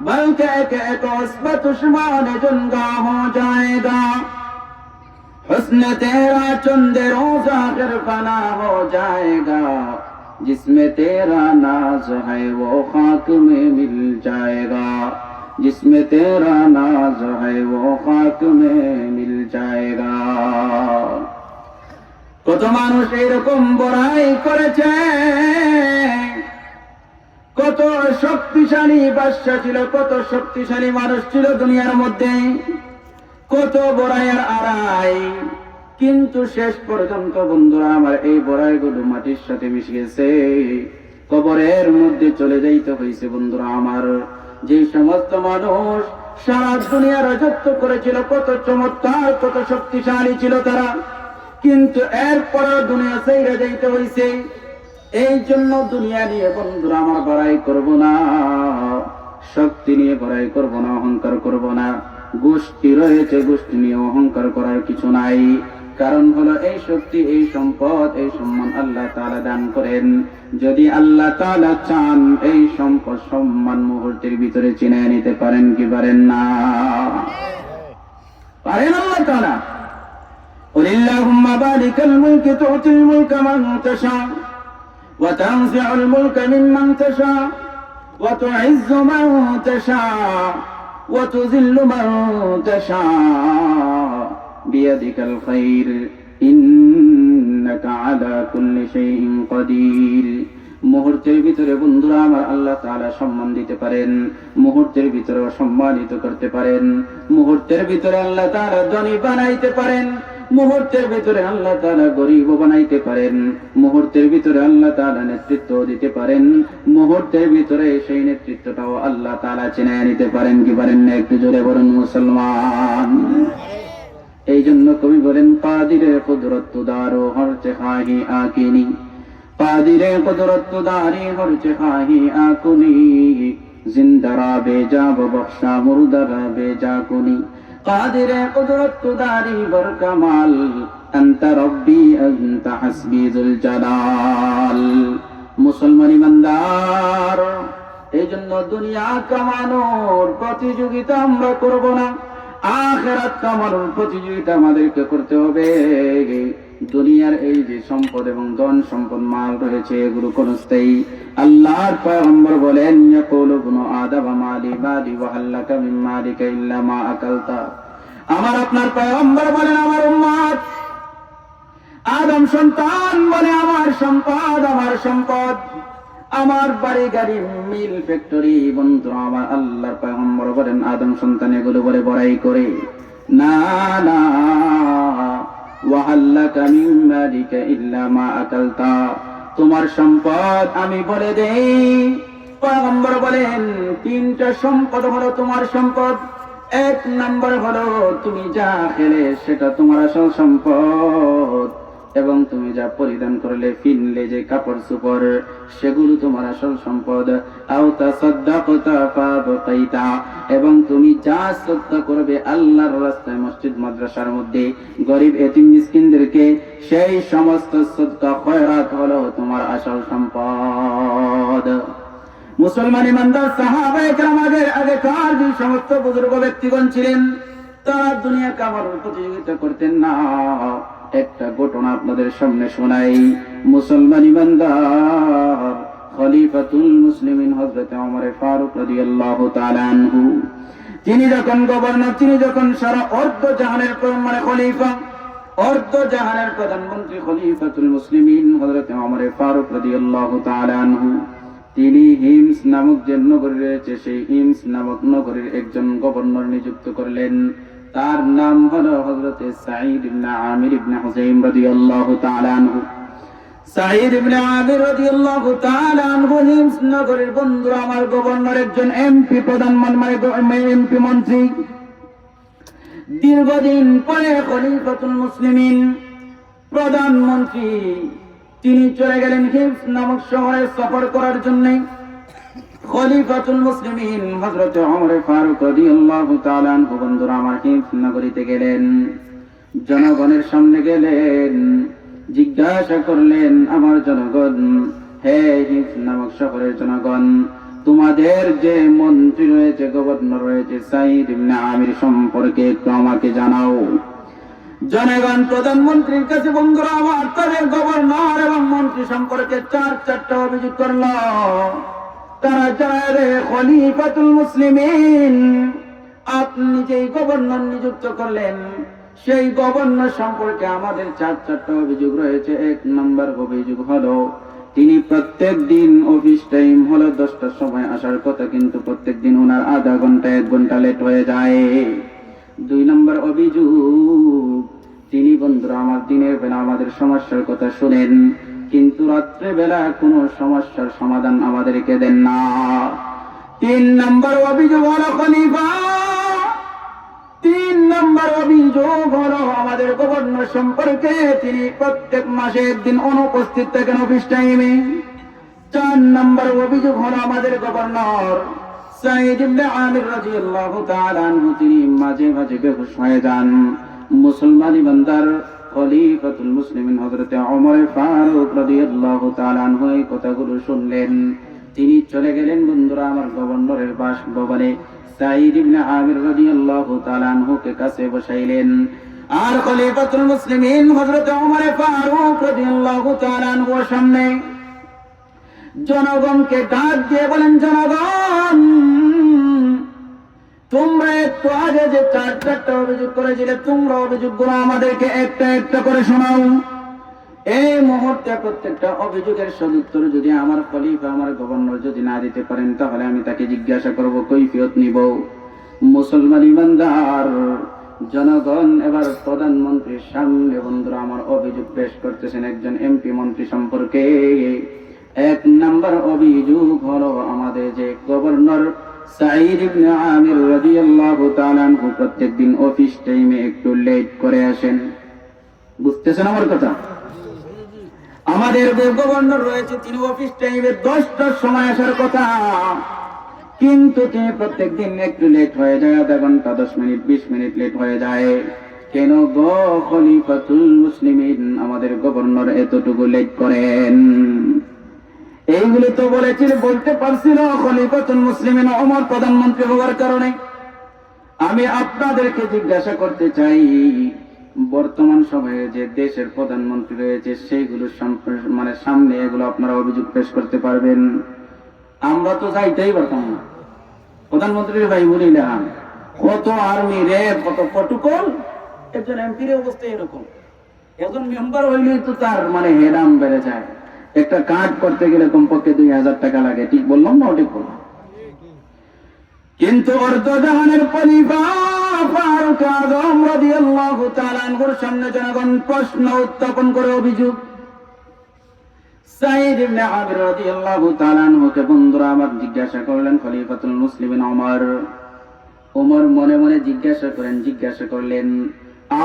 बल्कि एक उसबत दुश्मन जुनगा हो जाएगा हुस्न तेरा चंदे रोज आखिर फना हो जाएगा जिसमें तेरा नाज है वो खाक में मिल जाएगा जिसमें तेरा नाज है वो खाक में मिल जाएगा কত মানুষ এরকম বড়াই করেছে কত শক্তিশালী বাদশা ছিল কত শক্তিশালী মানুষ ছিল দুনিয়ার মধ্যে কত বড়াইয়ের আড়াই কিন্তু শেষ পর্যন্ত বন্ধুরা আমার এই বড়াইগুলো মাটির সাথে মিশে গেছে কবরের মধ্যে চলে যাইতে হয়েছে বন্ধুরা আমার যে সমস্ত মানুষ সারা দুনিয়া রাজত্ব করেছিল কত চমৎকার কত শক্তিশালী ছিল তারা কিন্তু এরপর দুনিয়া ছেড়ে যাইতে হয়েছে এই জন্য দুনিয়া নিয়ে বন্ধুরা আমার বড়াই করব না শক্তি নিয়ে বড়াই করব না অহংকার করব না গোষ্ঠী রয়েছে গোষ্ঠী নিয়ে অহংকার করার কিছু নাই কারণ হলো এই শক্তি এই সম্পদ এই সম্মান আল্লাহ তাআলা দান করেন যদি আল্লাহ তাআলা চান এই সম্পদ সম্মান মুহূর্তের ভিতরে চিনে নিতে পারেন কি পারেন না পারেন আল্লাহ তাআলা قل اللهم مالك الملك تؤتي الملك من تشاء وتنزع الملك ممن تشاء وتعز من تشاء وتذل من تشاء بيدك الخير إنك على كل شيء قدير মুহূর্তের ভিতরে বন্ধুরা আমার আল্লাহ তাআলা সম্মান দিতে পারেন মুহূর্তের ভিতরে সম্মানিত করতে পারেন মুহূর্তের ভিতরে আল্লাহ তাআলা ধনী বানাইতে পারেন মুহূর্তের ভিতরে আল্লাহ তাআলা গরীব বানাইতে পারেন মুহূর্তের ভিতরে আল্লাহ তাআলা নেতৃত্ব দিতে পারেন মুহূর্তের ভিতরে সেই নেতৃত্বটাও আল্লাহ তাআলা চিনে নিতে পারেন কি পারেন না একটু জোরে বলুন মুসলমান এই জন্য কবি বলেন কাদিরে কুদরত দারো হর চাহি আকিনি কাদিরে কুদরত দারি হর চাহি আকুনি জিন্দারা বেজা বখশা মুরদারা বেজা কুনি কাদিরে কুদরত দারি বর কামাল আনতা রব্বি আনতা হাসবি যুল জালাল মুসলমান ইমানদার এই জন্য দুনিয়া কামানোর প্রতিযোগিতা আমরা করব না আখিরাত কামানোর প্রতিযোগিতা আমাদেরকে করতে হবে দুনিয়ার এই যে সম্পদ এবং ধন সম্পদ মাল রয়েছে এগুলো কোনস্থায়ী আল্লাহর পয়গম্বর বলেন ইয়াকুলু ইবনু আদম মালি মালি ওয়া হাল্লাকা মিন মালিকা ইল্লা মা আকালতা আমার আপনার পয়গম্বর বলেন আমার উম্মত আদম সন্তান বলে আমার সম্পদ আমার বাড়ি গাড়ি মিল ফ্যাক্টরি বন্ধু আমার আল্লাহর পয়গম্বর বলেন আদম সন্তান এগুলো বলে বড়াই করে না না ওয়াহাল্লাকা মিন মালিকা ইল্লা মা আকালতা তোমার সম্পদ আমি বলে দেই পয়গম্বর বলেন তিনটা সম্পদ হলো তোমার সম্পদ এক নম্বর হলো তুমি যা খেলে সেটা তোমার আসল সম্পদ এবং তুমি যা পরিধান করলে ফিনলে যে কাপড় চোপড় সেগুলো তোমার আসল সম্পদ আও তাসাদদাকতা ফাবাকাইতা এবং তুমি যা সদকা করবে আল্লাহর রাস্তায় মসজিদ মাদ্রাসার মধ্যে গরিব এতিম মিসকিনদেরকে সেই সমস্ত সদকা খয়রাত হলো তোমার আসল সম্পদ মুসলমান ইমানদার সাহাবায়ে কেরামের আগেকার যে সমস্ত বুজুর্গ ব্যক্তিগণ ছিলেন তারা দুনিয়া কামানোর প্রতিযোগিতা করতেন না একটা ঘটনা আপনাদের সামনে শোনাই মুসলমান ইমানদার খলিফাতুল মুসলিমিন হযরত ওমর ফারুক রাদিয়াল্লাহু তাআলা আনহু তিনি যখন গভর্নর তিনি যখন সারা অর্ধ জাহানের মানে খলিফা অর্ধ জাহানের প্রধানমন্ত্রী খলিফাতুল মুসলিমিন হযরত ওমর ফারুক রাদিয়াল্লাহু তাআলা আনহু তিনি হিমস নামক যে নগরী রয়েছে সেই হিমস নামক নগরীর একজন গভর্নর নিযুক্ত করলেন তার নাম হলো হযরত সাঈদ ইবনে আমির ইবনে হুযাইম রাদিয়াল্লাহু তাআলা আনহু সাঈদ ইবনে আমির রাদিয়াল্লাহু তাআলা আনহু হিমস নগরীর বন্ধু আমার গভর্নর একজন এমপি প্রধানমন্ত্রী এমপি মন্ত্রী দীর্ঘদিন পরে খলিফাতুল মুসলিমিন প্রধানমন্ত্রী তিনি চলে গেলেন হিমস নামক শহরে সফর করার জন্য খলিফাতুল মুসলিমিন হযরত ওমর ফারুক রাদিয়াল্লাহু তাআলা আনহু বন্ধুরা আমার হিমস নগরীতে গেলেন, জনগণের সামনে গেলেন, জিজ্ঞাসা করলেন, আমার জনগণ, হে হিমস নামক শহরের জনগণ, তোমাদের যে মন্ত্রী রয়েছে, গভর্নর রয়েছে সাঈদ ইবনে আমির সম্পর্কে একটু আমাকে জানাও। জনগণ প্রধানমন্ত্রীর কাছে বন্ধুরা আমার তাদের গভর্নর এবং মন্ত্রী সম্পর্কে চারটা অভিযোগ করল। তারা জানে, খলিফাতুল মুসলিমিন, আপনি যেই গভর্নর নিযুক্ত করলেন সেই গভর্নর সম্পর্কে আমাদের চারটা অভিযোগ রয়েছে। এক নম্বর অভিযোগ হলো তিনি প্রত্যেক দিন অফিস টাইম হলো 10টার সময় আসার কথা, কিন্তু প্রত্যেক দিন ওনার আধা ঘন্টা 1 ঘন্টা লেট হয়ে যায়। 2 নম্বর অভিযোগ, তিনি বন্ধুরা আমার দিনের বেলা আমাদের সমস্যার কথা শুনেন, কিন্তু রাত্রে বেলা কোনো সমস্যার সমাধান আমাদেরকে দেন না। 3 নম্বর অভিযোগ হলো খলিফা, 3 নম্বর অভিযোগ হলো আমাদের গভর্নর সম্পর্কে তিনি প্রত্যেক মাসে 1 দিন অনুপস্থিত থাকেন অফিস টাইমে। 4 নম্বর অভিযোগ হলো আমাদের গভর্নর সাঈদ ইবনে আমির রাদিয়াল্লাহু তাআলা আনহু তিনি মাঝে মাঝে বেহুশ হয়ে যান। মুসলমান ইমানদার খলিফাতুল মুসলিমিন হযরত ওমর ফারুক রাদিয়াল্লাহু তাআলা আনহু এই কথাগুলো শুনলেন, তিনি চলে গেলেন বন্ধুরা আমার গভর্নরের বাসভবনে, সাঈদ ইবনে আমির রাদিয়াল্লাহু তাআলা আনহুকে কাছে বসাইলেন। আর খলিফাতুল মুসলিমিন হযরত ওমর ফারুক রাদিয়াল্লাহু তাআলা আনহুর সামনে জনগণকে ডাক দিয়ে বলেন, জনগণ, তোমরা একটু আগে যে চারটা অভিযোগ করেছিলে, তোমরা অভিযোগগুলো আমাদেরকে একটা একটা করে শোনাও। এই মুহূর্তে প্রত্যেকটা অভিযোগের সদুত্তর যদি আমার খলিফা, আমার গভর্নর যদি না দিতে পারেন, তাহলে আমি তাকে জিজ্ঞাসা করব, কৈফিয়ত নিব। মুসলমান ইমানদার জনগণ এবার প্রধানমন্ত্রীর সামনে বন্ধুরা আমার অভিযোগ পেশ করতেছেন একজন এমপি মন্ত্রী সম্পর্কে। 1 নম্বর অভিযোগ হলো আমাদের যে গভর্নর সাঈদ ইবনে আমির রাদিয়াল্লাহু তাআলা আনহু প্রত্যেকদিন অফিস টাইমে একটু লেট করে আসেন। বুঝতেছেন আমার কথা? আমাদের যে গভর্নর রয়েছে তিনি অফিস টাইমে 10টার সময় আসার কথা, কিন্তু তিনি প্রত্যেকদিন একটু লেট হয়ে যায়, আধা ঘন্টা 10 মিনিট 20 মিনিট লেট হয়ে যায়। কেন গো খলিফাতুল মুসলিমিন, আমাদের গভর্নর এতটুকু লেট করেন? এইগুলো তো বলতে পারছিল খলিফাতুল মুসলিমিন ওমর প্রধানমন্ত্রী হওয়ার কারণে। আমি আপনাদেরকে জিজ্ঞাসা করতে চাই, বর্তমান সময়ে যে দেশের প্রধানমন্ত্রী রয়েছে সেইগুলো সামনে এগুলো আপনারা অভিযোগ পেশ করতে পারবেন? আমরা তো যাইতেই পারতাম না। প্রধানমন্ত্রীর ভাই বলি না, কত আর্মি রেপ, কত প্রটোকল। একজন এমপির অবস্থা এরকম, একজন মেম্বার হইলেই তো তার হেডাম বেড়ে যায়। একটা কার্ড করতে গেলে কমপক্ষে 2000 টাকা লাগে। ঠিক বললাম না? ঠিক বললাম। কিন্তু অর্ধজাহানের খলিফা ফারুক আযম রাদিয়াল্লাহু তাআলা আনহুর সামনে জনগণ প্রশ্ন উত্থাপন করে অভিযোগ। সাঈদ ইবনে আমির রাদিয়াল্লাহু তাআলা আনহুকে বন্ধুরা আমার জিজ্ঞাসা করলেন খলিফাতুল মুসলিমিন ওমর। ওমর মনে মনে জিজ্ঞাসা করলেন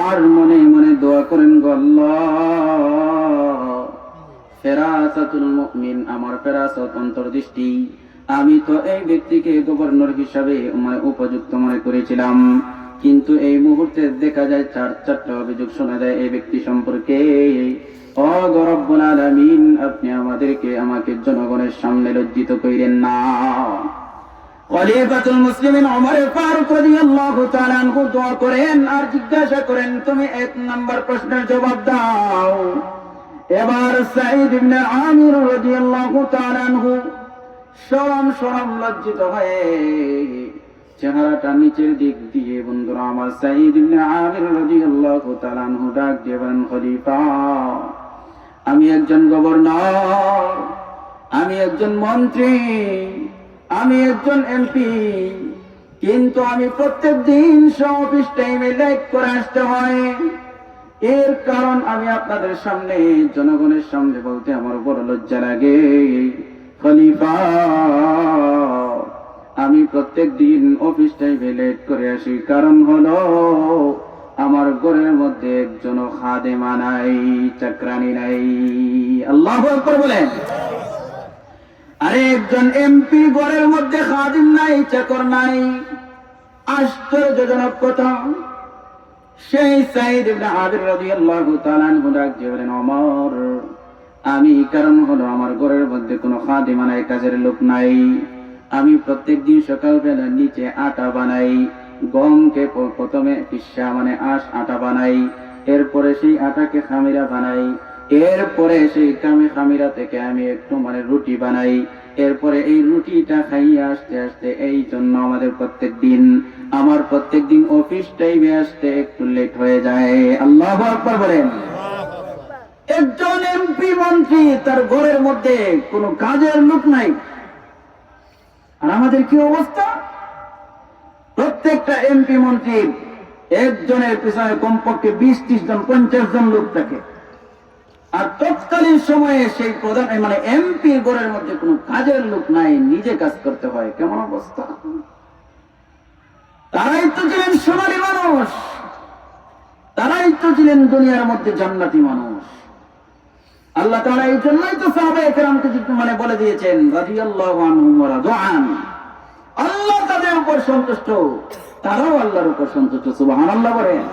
আর মনে মনে দোয়া করেন, গো আল্লাহ, ফেরাসাতুল মুমিন, আমার ফেরাসত অন্তর্দৃষ্টি, আমি তো এই ব্যক্তিকে গভর্নর হিসাবে উপযুক্ত মনে করেছিলাম, কিন্তু এই মুহূর্তে দেখা যায় চারটা অভিযোগ শোনা যায় এই ব্যক্তি সম্পর্কে। ও গো রব্বুল আলামিন, আপনি আমাকে জনগণের সামনে লজ্জিত কইরেন না। খলিফাতুল মুসলিমিন ওমর ফারুক রাদিয়াল্লাহু তাআলা আনহু দোয়া করেন আর জিজ্ঞাসা করেন, তুমি 1 নম্বর প্রশ্নের জবাব দাও। এবার সাঈদ ইবনে আমির রাদিয়াল্লাহু তাআলা আনহু শরম লজ্জিত হয়ে চেহারাটা নিচের দিক দিয়ে বন্ধুরা আমার সাঈদ ইবনে আমির রাদিয়াল্লাহু তাআলা আনহু ডাক দিয়ে বলেন, খলিফা, আমি একজন গভর্নর, আমি একজন মন্ত্রী, আমি একজন এমপি, কিন্তু আমি প্রত্যেক দিন অফিস টাইমে লেট করে আসতে হয়। এর কারণ আমি আপনাদের সামনে, জনগণের সামনে বলতে আমার বড় লজ্জা লাগে। খলিফা, আমি প্রত্যেক দিন অফিস টাইমে লেট করে আসি, কারণ হলো আমার ঘরের মধ্যে একজন খাদেমা নাই, চাকরানি নাই। আল্লাহু আকবার বলেন। আরে একজন এমপি ঘরের মধ্যে খাদিম নাই, চাকর নাই। আশ্চর্যজনক কথা। সেই সাইদ ইবনে আবির রাদিয়াল্লাহু তাআলা আনহু ডাক দিয়ে বলেন, ওমর, আমি কারণ হলো আমার ঘরের মধ্যে কোনো খাদিমা নাই, কাজের লোক নাই। আমি প্রত্যেকদিন সকালবেলা নিচে আটা বানাই, গমকে প্রথমে পিষা মানে আটা বানাই, এরপরে সেই আটাকে খামিরা বানাই, এরপরে সেই খামিরা থেকে আমি একটু মানে রুটি বানাই, এরপরে এই রুটিটা খাইয়ে আসতে আসতে এই জন্য আমার প্রত্যেক দিন অফিস টাইমে আসতে একটু লেট হয়ে যায়। আল্লাহু আকবার বলেন। একজন এমপি মন্ত্রী, তার ঘরের মধ্যে কোনো কাজের লোক নাই। আর আমাদের কি অবস্থা? প্রত্যেকটা এমপি মন্ত্রী একজনের পিছনে কমপক্ষে 20-30 জন 50 জন লোক থাকে। আর তৎকালীন সময়ে সেই প্রধান মানে এমপি ঘরের মধ্যে কোনো কাজের লোক নাই, নিজে কাজ করতে হয়। কেমন অবস্থা? তারাই তো ছিলেন সোনালী মানুষ, তারাই তো ছিলেন দুনিয়ার মধ্যে জান্নাতি মানুষ। আল্লাহ তাআলা এই জন্যই তো সাহাবায়ে কেরামকে মানে বলে দিয়েছেন, রাদিয়াল্লাহু আনহুম ওয়া রাদু আন। আল্লাহ তাদের উপর সন্তুষ্ট, তারাও আল্লাহর উপর সন্তুষ্ট। সুবহানাল্লাহ বলেন।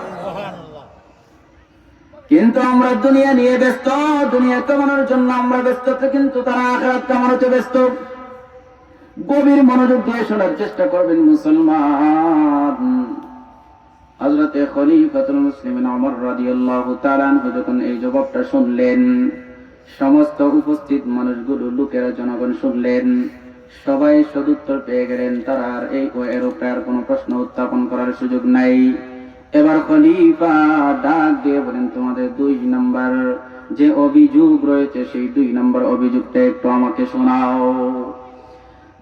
কিন্তু আমরা দুনিয়া নিয়ে ব্যস্ত, দুনিয়া কামানোর জন্য আমরা ব্যস্ত, কিন্তু তারা আখিরাত কামানোতে ব্যস্ত। গভীর মনোযোগ দিয়ে শোনার চেষ্টা করবেন মুসলমান। হযরতে খলিফাতুল মুসলিমিন ওমর রাদিয়াল্লাহু তাআলা আনহু যখন এই জবাবটা শুনলেন, সমস্ত উপস্থিত মানুষগুলো, লোকেরা, জনগণ শুনলেন, সবাই সদুত্তর পেয়ে গেলেন। তারা আর এর উপরে আর কোনো প্রশ্ন উত্থাপন করার সুযোগ নাই। এবার খলিফা ডাক দিয়ে বলেন, তোমাদের 2 নম্বর যে অভিযোগ রয়েছে, সেই 2 নম্বর অভিযোগটা একটু আমাকে শোনাও।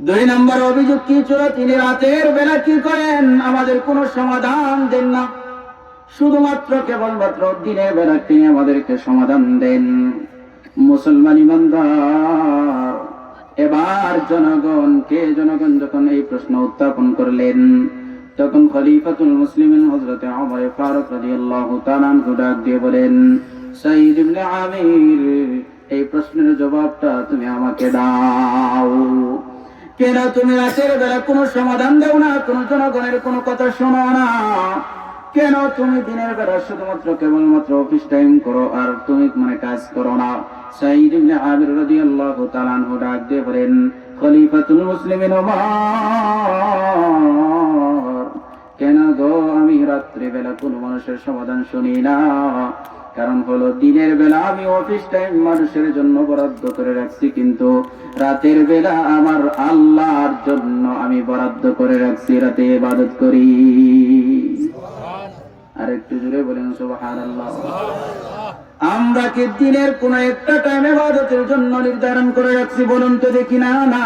2 নম্বর অভিযোগ কি ছিল? তিনি রাতের বেলা কি করেন? আমাদের কোনো সমাধান দেন না, শুধুমাত্র কেবলমাত্র দিনের বেলা তিনি আমাদেরকে সমাধান দেন। মুসলমান ইমানদার, এবার জনগণ যখন এই প্রশ্ন উত্থাপন করলেন, তখন খলিফাতুল মুসলিমিন হযরতে ওমর ফারুক রাদিয়াল্লাহু তাআলা আনহু ডাক দিয়ে বলেন, সাইদ ইবনে আমির, এই প্রশ্নের জবাবটা তুমি আমাকে দাও। কেন তুমি রাতের বেলা কোনো সমাধান দাও না, কোনো জনগণের কোনো কথা শোনো না? কেন তুমি দিনের বেলা শুধুমাত্র কেবলমাত্র অফিস টাইম করো আর তুমি মানে কাজ করো না? সাইদ ইবনে আমির রাদিয়াল্লাহু তাআলা আনহু ডাক দিয়ে বলেন, খলিফাতুল মুসলিমিন ওমর, কেন গো আমি রাত্রি বেলা কোনো মানুষের সমাধান শুনি না? কারণ হলো, দিনের বেলা আমি অফিস টাইম মানুষের জন্য বরাদ্দ করে রাখছি, কিন্তু রাতের বেলা আমার আল্লাহর জন্য আমি বরাদ্দ করে রাখছি, রাতে ইবাদত করি। আর একটু জোরে বলেন সুবহানাল্লাহ। আমরা কি দিনের কোন একটা টাইম ইবাদতের জন্য নির্ধারণ করে রাখছি? বলুন তো দেখি। না না,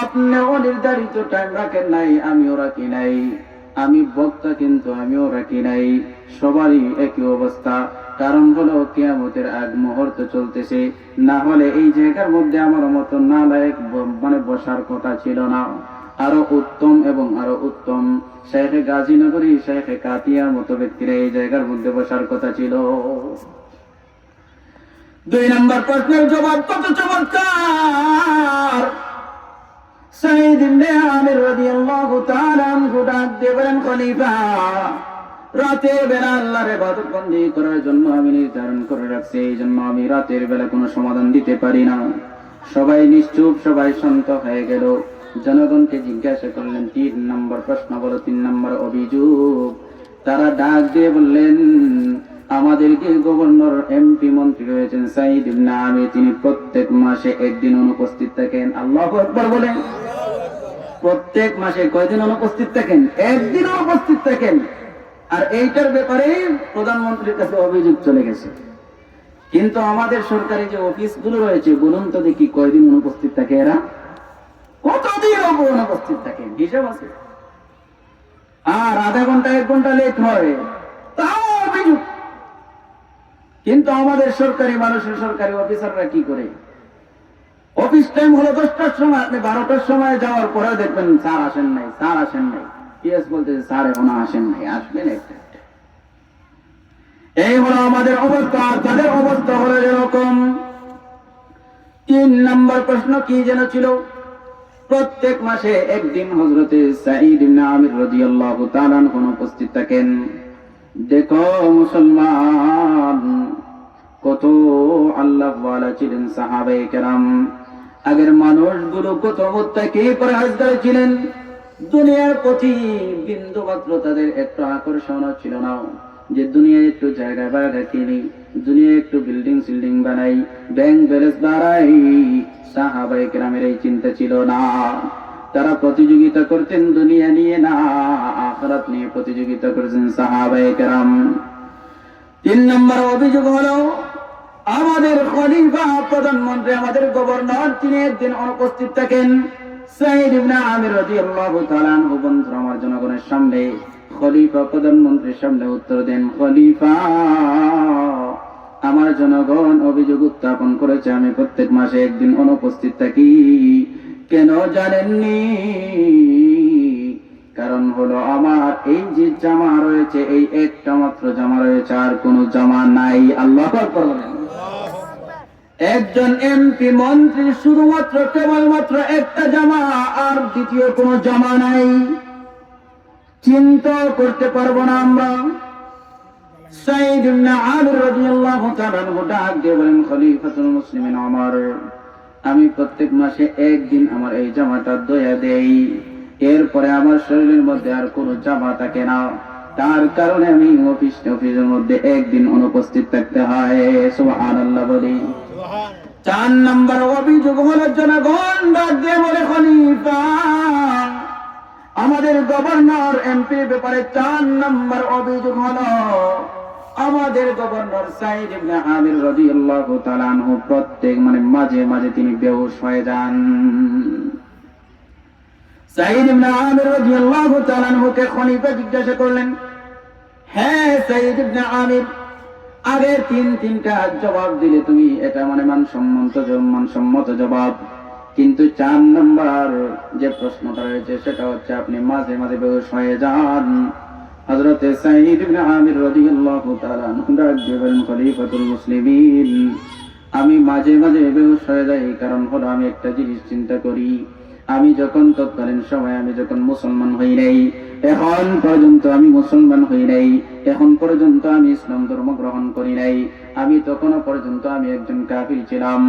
আপনিও নির্ধারিত টাইম রাখেন নাই, আমিও রাখি নাই। আমি বক্তা, কিন্তু আমিও রাখি নাই। সবারই একই অবস্থা। কারণ হলো, কিয়ামতের আগ মুহূর্ত চলতেছে। না হলে এই জায়গার মধ্যে আমার মতো নালায়েক মানে বসার কথা ছিল না। আরো উত্তম এবং আরো উত্তম শেখে গাজীনগরী, শেখে কাতিয়ার মতো ব্যক্তিরা এই জায়গার মধ্যে বসার কথা ছিল। 2 নম্বর প্রশ্নের জবাব কত চমৎকার! সাইদ ইবনে আমির রাদিয়াল্লাহু তাআলা আনহু ডাক দিয়ে বলেন, খলিফা, রাতের বেলা আল্লাহর ইবাদত বন্দী করার জন্য আমি নির্ধারণ করে রাখছি, এই জন্য আমি রাতের বেলা কোনো সমাধান দিতে পারি না। সবাই নিশ্চুপ, সবাই শান্ত হয়ে গেল। জনগণকে জিজ্ঞাসা করলেন, 3 নম্বর প্রশ্ন বলো, 3 নম্বর অভিযোগ। তারা ডাক দিয়ে বললেন, আমাদেরকে গভর্নর, এমপি, মন্ত্রী রয়েছেন সাইদ ইবনে আমির, তিনি প্রত্যেক মাসে একদিন অনুপস্থিত থাকেন। আল্লাহু আকবার বলেন। প্রত্যেক মাসে কয়দিন অনুপস্থিত থাকেন? একদিন অনুপস্থিত থাকেন। আর এইটার ব্যাপারে প্রধানমন্ত্রীর কাছে অভিযোগ চলে গেছে। কিন্তু আমাদের সরকারি যে অফিসগুলো রয়েছে, বলুন তো দেখি কয়দিন অনুপস্থিত থাকে এরা? কতদিন অনুপস্থিত থাকে? হিসাব আছে? আর আধা ঘন্টা 1 ঘন্টা লেট হয়, তাও অভিযোগ। কিন্তু আমাদের সরকারি মানুষের, সরকারি অফিসাররা কি করে? অফিস টাইম হলো 10টার সময়, আপনি 12টার সময় যাওয়ার পরে দেখবেন স্যার আসেন নাই, স্যার আসেন নাই। পিএস বলতেছে, স্যার এখনো আসেন নাই, আসবেন একটা। এই হলো আমাদের অবস্থা। তাদের অবস্থা হলো এরকম। তিন নম্বর প্রশ্ন কি যেন ছিল? প্রত্যেক মাসে একদিন হযরতে সাঈদ ইবনে আমির রাদিয়াল্লাহু তাআলা আনহু উপস্থিত থাকেন। দেখো মুসলমান, কত আল্লাহ ওয়ালা ছিলেন সাহাবায়ে কেরাম। আগের মানুষগুলো কত মুত্তাকি পরহেজগার ছিলেন। দুনিয়ার প্রতি বিন্দু মাত্র তাদের একটু আকর্ষণ ছিল না যে দুনিয়ায় একটু জায়গা বাড়া কিনি, দুনিয়ায় একটু বিল্ডিং বানাই, ব্যাংক ব্যালেন্স বাড়াই। সাহাবায়ে কেরামের এই চিন্তা ছিল না। তারা প্রতিযোগিতা করতেন দুনিয়া নিয়ে না, আখিরাত নিয়ে প্রতিযোগিতা করতেন সাহাবায়ে কেরাম। তিন নম্বর অভিযোগ হলো আমাদের খলিফা, প্রধানমন্ত্রী, আমাদের গভর্নর, তিনি একদিন অনুপস্থিত থাকেন। সাঈদ ইবনে আমির রাদিয়াল্লাহু তাআলা আনহু বন্ধুরা আমার জনগণের সামনে, খলিফা প্রধানমন্ত্রীর সামনে উত্তর দেন, খলিফা আমার জনগণ অভিযোগ উত্থাপন করেছে আমি প্রত্যেক মাসে একদিন অনুপস্থিত থাকি। কেন জানেননি? কারণ হলো আমার এই যে জামা রয়েছে, এই একটা মাত্র জামা রয়েছে, আর কোনো জামা নাই। আল্লাহু আকবার বলেন। একজন এমপি মন্ত্রী শুধুমাত্র কেবলমাত্র একটা জামা, আর দ্বিতীয় কোনো জামা নাই। চিন্তা করতে পারবো না আমরা। সাঈদ ইবনে আমির রাদিয়াল্লাহু তাআলা আনহু ডাক দিয়ে বলেন, খলিফাতুল মুসলিমিন ওমর, আমি প্রত্যেক মাসে একদিন আমার এই জামাটা ধুয়ে দেই, এরপরে আমার শরীরের মধ্যে আর কোনো জামা থাকে না। তার কারণে আমি অফিসের মধ্যে একদিন অনুপস্থিত থাকতে হয়। সুবহানাল্লাহ বলি। চার নম্বর অভিযোগ হলো জনগণ ডাক দিয়ে বলে, খলিফা আমাদের গভর্নর এমপির ব্যাপারে চার নম্বর অভিযোগ হলো আমাদের গভর্নর সাঈদ ইবনে আমির রাদিয়াল্লাহু তাআলা আনহু প্রত্যেক মাঝে মাঝে তিনি বেহুশ হয়ে যান। সাঈদ ইবনে আমির রাদিয়াল্লাহু তাআলা আনহুকে খলিফা জিজ্ঞাসা করলেন, হ্যাঁ সাঈদ ইবনে আমির, আগে তিনটা জবাব দিলে তুমি, এটা মানসম্মত জবাব, কিন্তু চার নম্বর যে প্রশ্নটা রয়েছে সেটা হচ্ছে আপনি মাঝে মাঝে বেহুশ হয়ে যান। হযরতে সাঈদ ইবনে আমির রাদিয়াল্লাহু তাআলা আনহু ডাক দিয়ে বলেন, খলিফাতুল মুসলিমিন, আমি মাঝে মাঝে বেহুশ হয়ে যাই, কারণ হলো আমি একটা জিনিস চিন্তা করি। আমি যখন তৎকালীন সময় আমি যখন মুসলমান হই নাই, এখন পর্যন্ত আমি মুসলমান হই নাই, এখন পর্যন্ত আমি ইসলাম ধর্ম গ্রহণ করি নাই, আমি তখনও পর্যন্ত আমি একজন কাফির ছিলাম।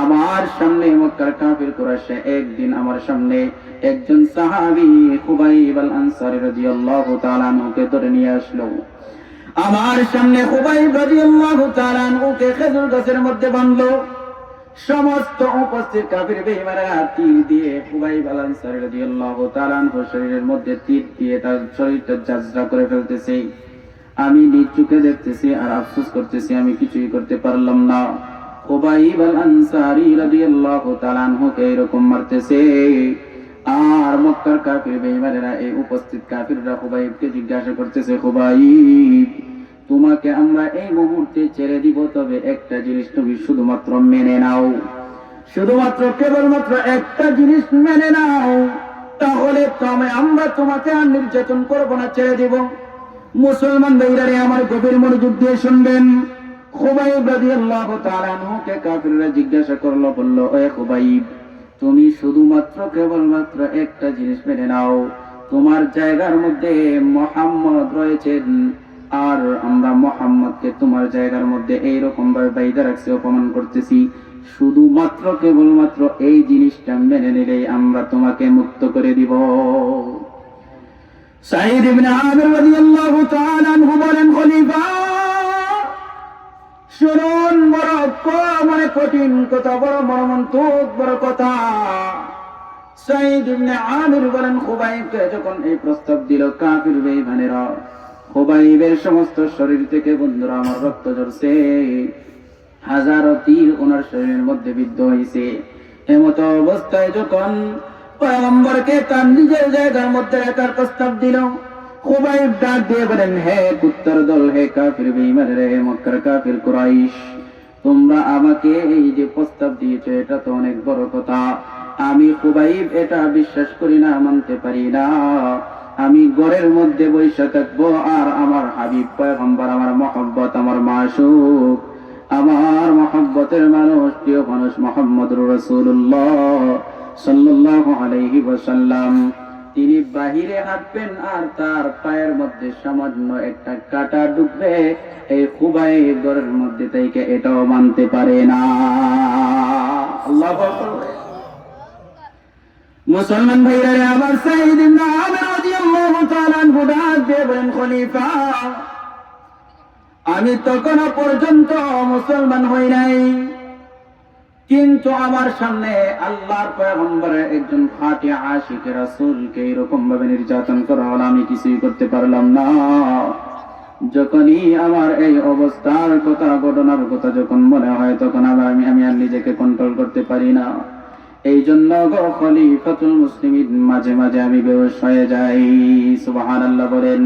আমার সামনে মক্কার কাফির কুরাইশে একদিন আমার সামনে একজন সাহাবী খুবাইব আল আনসারী রাদিয়াল্লাহু তাআলা আনহুকে ধরে নিয়ে আসলো। আমার সামনে খুবাইব রাদিয়াল্লাহু তাআলা আনহুকে খেজুর গাছের মধ্যে বাঁধলো। সমস্ত উপস্থিত কাফির বেঈমানেরা তীর দিয়ে খুবাইব আল আনসারী রাদিয়াল্লাহু তাআলা আনহুর শরীরের মধ্যে তীর দিয়ে তার শরীরটা জাজরা করে ফেলতেছে। আমি নিজ চোখে দেখতেছি আর আফসোস করতেছি, আমি কিছুই করতে পারলাম না। খুবাইব আল আনসারী রাদিয়াল্লাহু তাআলা আনহুকে এরকম মারতেছে, আর মক্কার কাফির বেঈমানেরা, এই উপস্থিত কাফিররা খুবাইবকে জিজ্ঞাসা করতেছে, খুবাইব তোমাকে আমরা এই মুহূর্তে ছেড়ে দিব, তবে একটা জিনিস তুমি শুধুমাত্র মেনে নাও, শুধুমাত্র কেবলমাত্র একটা জিনিস মেনে নাও, তাহলে আমরা তোমাকে আর নির্যাতন করবো না, ছেড়ে দিব। মুসলমান ভাইরা আমার গভীর মনোযোগ দিয়ে শুনবেন। খুবাইব রাদিয়াল্লাহু তাআলা আনহুকে কাফিররা জিজ্ঞাসা করলো, বলল, ও খুবাইব তুমি শুধুমাত্র কেবলমাত্র একটা জিনিস মেনে নাও, তোমার জায়গার মধ্যে মুহাম্মদ রয়েছেন, আর আমরা মুহাম্মদকে তোমার জায়গার মধ্যে এইরকম ভাবে বাইধা রাখছি, অপমান করতেছি, শুধুমাত্র কেবলমাত্র এই জিনিসটা মেনে নিলেই আমরা তোমাকে মুক্ত করে দিব। সাঈদ ইবনে আমির রাদিয়াল্লাহু তাআলা আনহু বলেন, খলিফা শুনুন, বড় কঠিন কথা, বড় মর্মন্তুদ বড় কথা। সাঈদ ইবনে আমির বলেন, খুবাইবকে যখন এই প্রস্তাব দিল কাফির বেঈমানেরা, খুবাইবের সমস্ত শরীর থেকে বন্ধুরা আমার রক্ত ঝরছে, হাজারো তীর ওনার শরীরের মধ্যে বিদ্ধ হয়েছে। এমত অবস্থায় যখন পয়গম্বরকে তার নিজের জায়গার মধ্যে রাখার প্রস্তাব দিল, খুবাইব ডাক দিয়ে বলেন, হে কুত্তার দল, হে কাফির বেঈমানেরা, হে মক্কার কাফির কুরাইশ, তোমরা আমাকে এই যে প্রস্তাব দিয়েছো এটা তো অনেক বড় কথা, আমি খুবাইব এটা বিশ্বাস করি না, মানতে পারি না। আমি ঘরের মধ্যে বসে থাকবো আর আমার হাবিব পয়গম্বর, আমার মহব্বত, আমার মাশুক, আমার মহব্বতের মানুষ, প্রিয় মানুষ মুহাম্মদুর রাসূলুল্লাহ সাল্লাল্লাহু আলাইহি ওয়াসাল্লাম, তিনি বাহিরে হাঁটবেন আর তার পায়ের মধ্যে সামান্য একটা কাঁটা ঢুকবে, এই খুবাইব ঘরের মধ্যে থেকে এটাও মানতে পারে না। আল্লাহু আকবার। মুসলমান ভাইরা আমার, সাইদ ইবনে আমির রাদিয়াল্লাহু তাআলা আনহু ডাক দিয়ে বলেন, খলিফা, আমি তখনও পর্যন্ত মুসলমান হই নাই, কিন্তু আমার সামনে আল্লাহর পয়গম্বরের একজন খাঁটি আশিক রাসূলকে এরকম ভাবে নির্যাতন করা হলো, আমি কিছুই করতে পারলাম না। যখনই আমার এই অবস্থার কথা, ঘটনার কথা যখন মনে হয়, তখন আমি আর নিজেকে কন্ট্রোল করতে পারি না। এই জন্য গো খলিফাতুল মুসলিমিন, মাঝে মাঝে আমি বেহুশ হয়ে যাই। সুবহানাল্লাহ বলেন।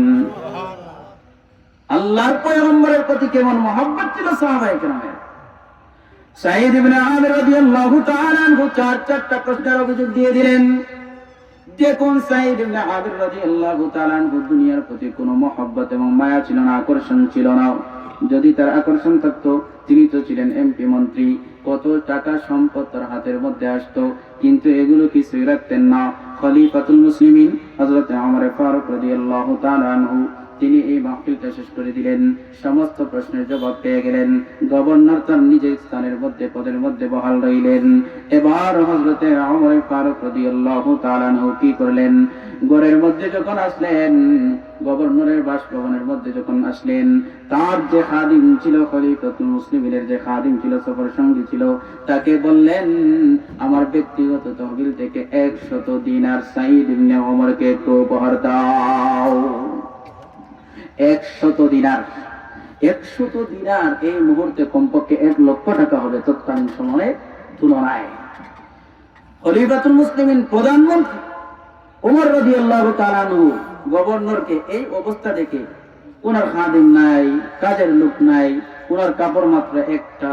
আল্লাহর পয়গম্বরের প্রতি কেমন মহব্বত ছিল সাহাবায়ে কেরামের। সাঈদ ইবনে আমির রাদিয়াল্লাহু তাআলা আনহু চারটা প্রশ্নের অভিযোগ দিয়ে দিলেন। দেখুন, সাঈদ ইবনে আমির রাদিয়াল্লাহু তাআলা আনহু দুনিয়ার প্রতি কোনো মহব্বত এবং মায়া ছিল না, আকর্ষণ ছিল না। যদি তার আকর্ষণ থাকতো, তিনি তো ছিলেন এমপি মন্ত্রী, কত টাকা সম্পদ তার হাতের মধ্যে আসতো, কিন্তু এগুলো কিছুই রাখতেন না। খলিফাতুল মুসলিমিন হযরত ওমর ফারুক রাদিয়াল্লাহু তাআলা আনহু, তিনি এই মাহফিলটা শেষ করে দিলেন, সমস্ত প্রশ্নের জবাব পেয়ে গেলেন। গভর্নর তার নিজের স্থানের মধ্যে, পদের মধ্যে বহাল রইলেন। এবার হযরত ওমর ফারুক রাদিয়াল্লাহু তাআলা আনহু কি করলেন? ঘরের মধ্যে যখন আসলেন, গভর্নরের বাসভবনের মধ্যে যখন আসলেন, তার যে খাদিম ছিল, খলিফাতুল মুসলিমিনের যে খাদিম ছিল, সফর সঙ্গী ছিল, তাকে বললেন, আমার ব্যক্তিগত তহবিল থেকে 100 দিনার সাঈদ ইবনে ওমরকে একটু উপহার দাও। 100 দিনার। 100 দিনার এই মুহূর্তে কমপক্ষে 1 লক্ষ টাকা হবে তৎকালীন সময়ের তুলনায়। খলিফাতুল মুসলিমিন প্রধানমন্ত্রী ওমর রাদিয়াল্লাহু তাআলা আনহু গভর্নরকে এই অবস্থা দেখে, ওনার খাদিম নাই, কাজের লোক নাই, ওনার কাপড় মাত্র একটা,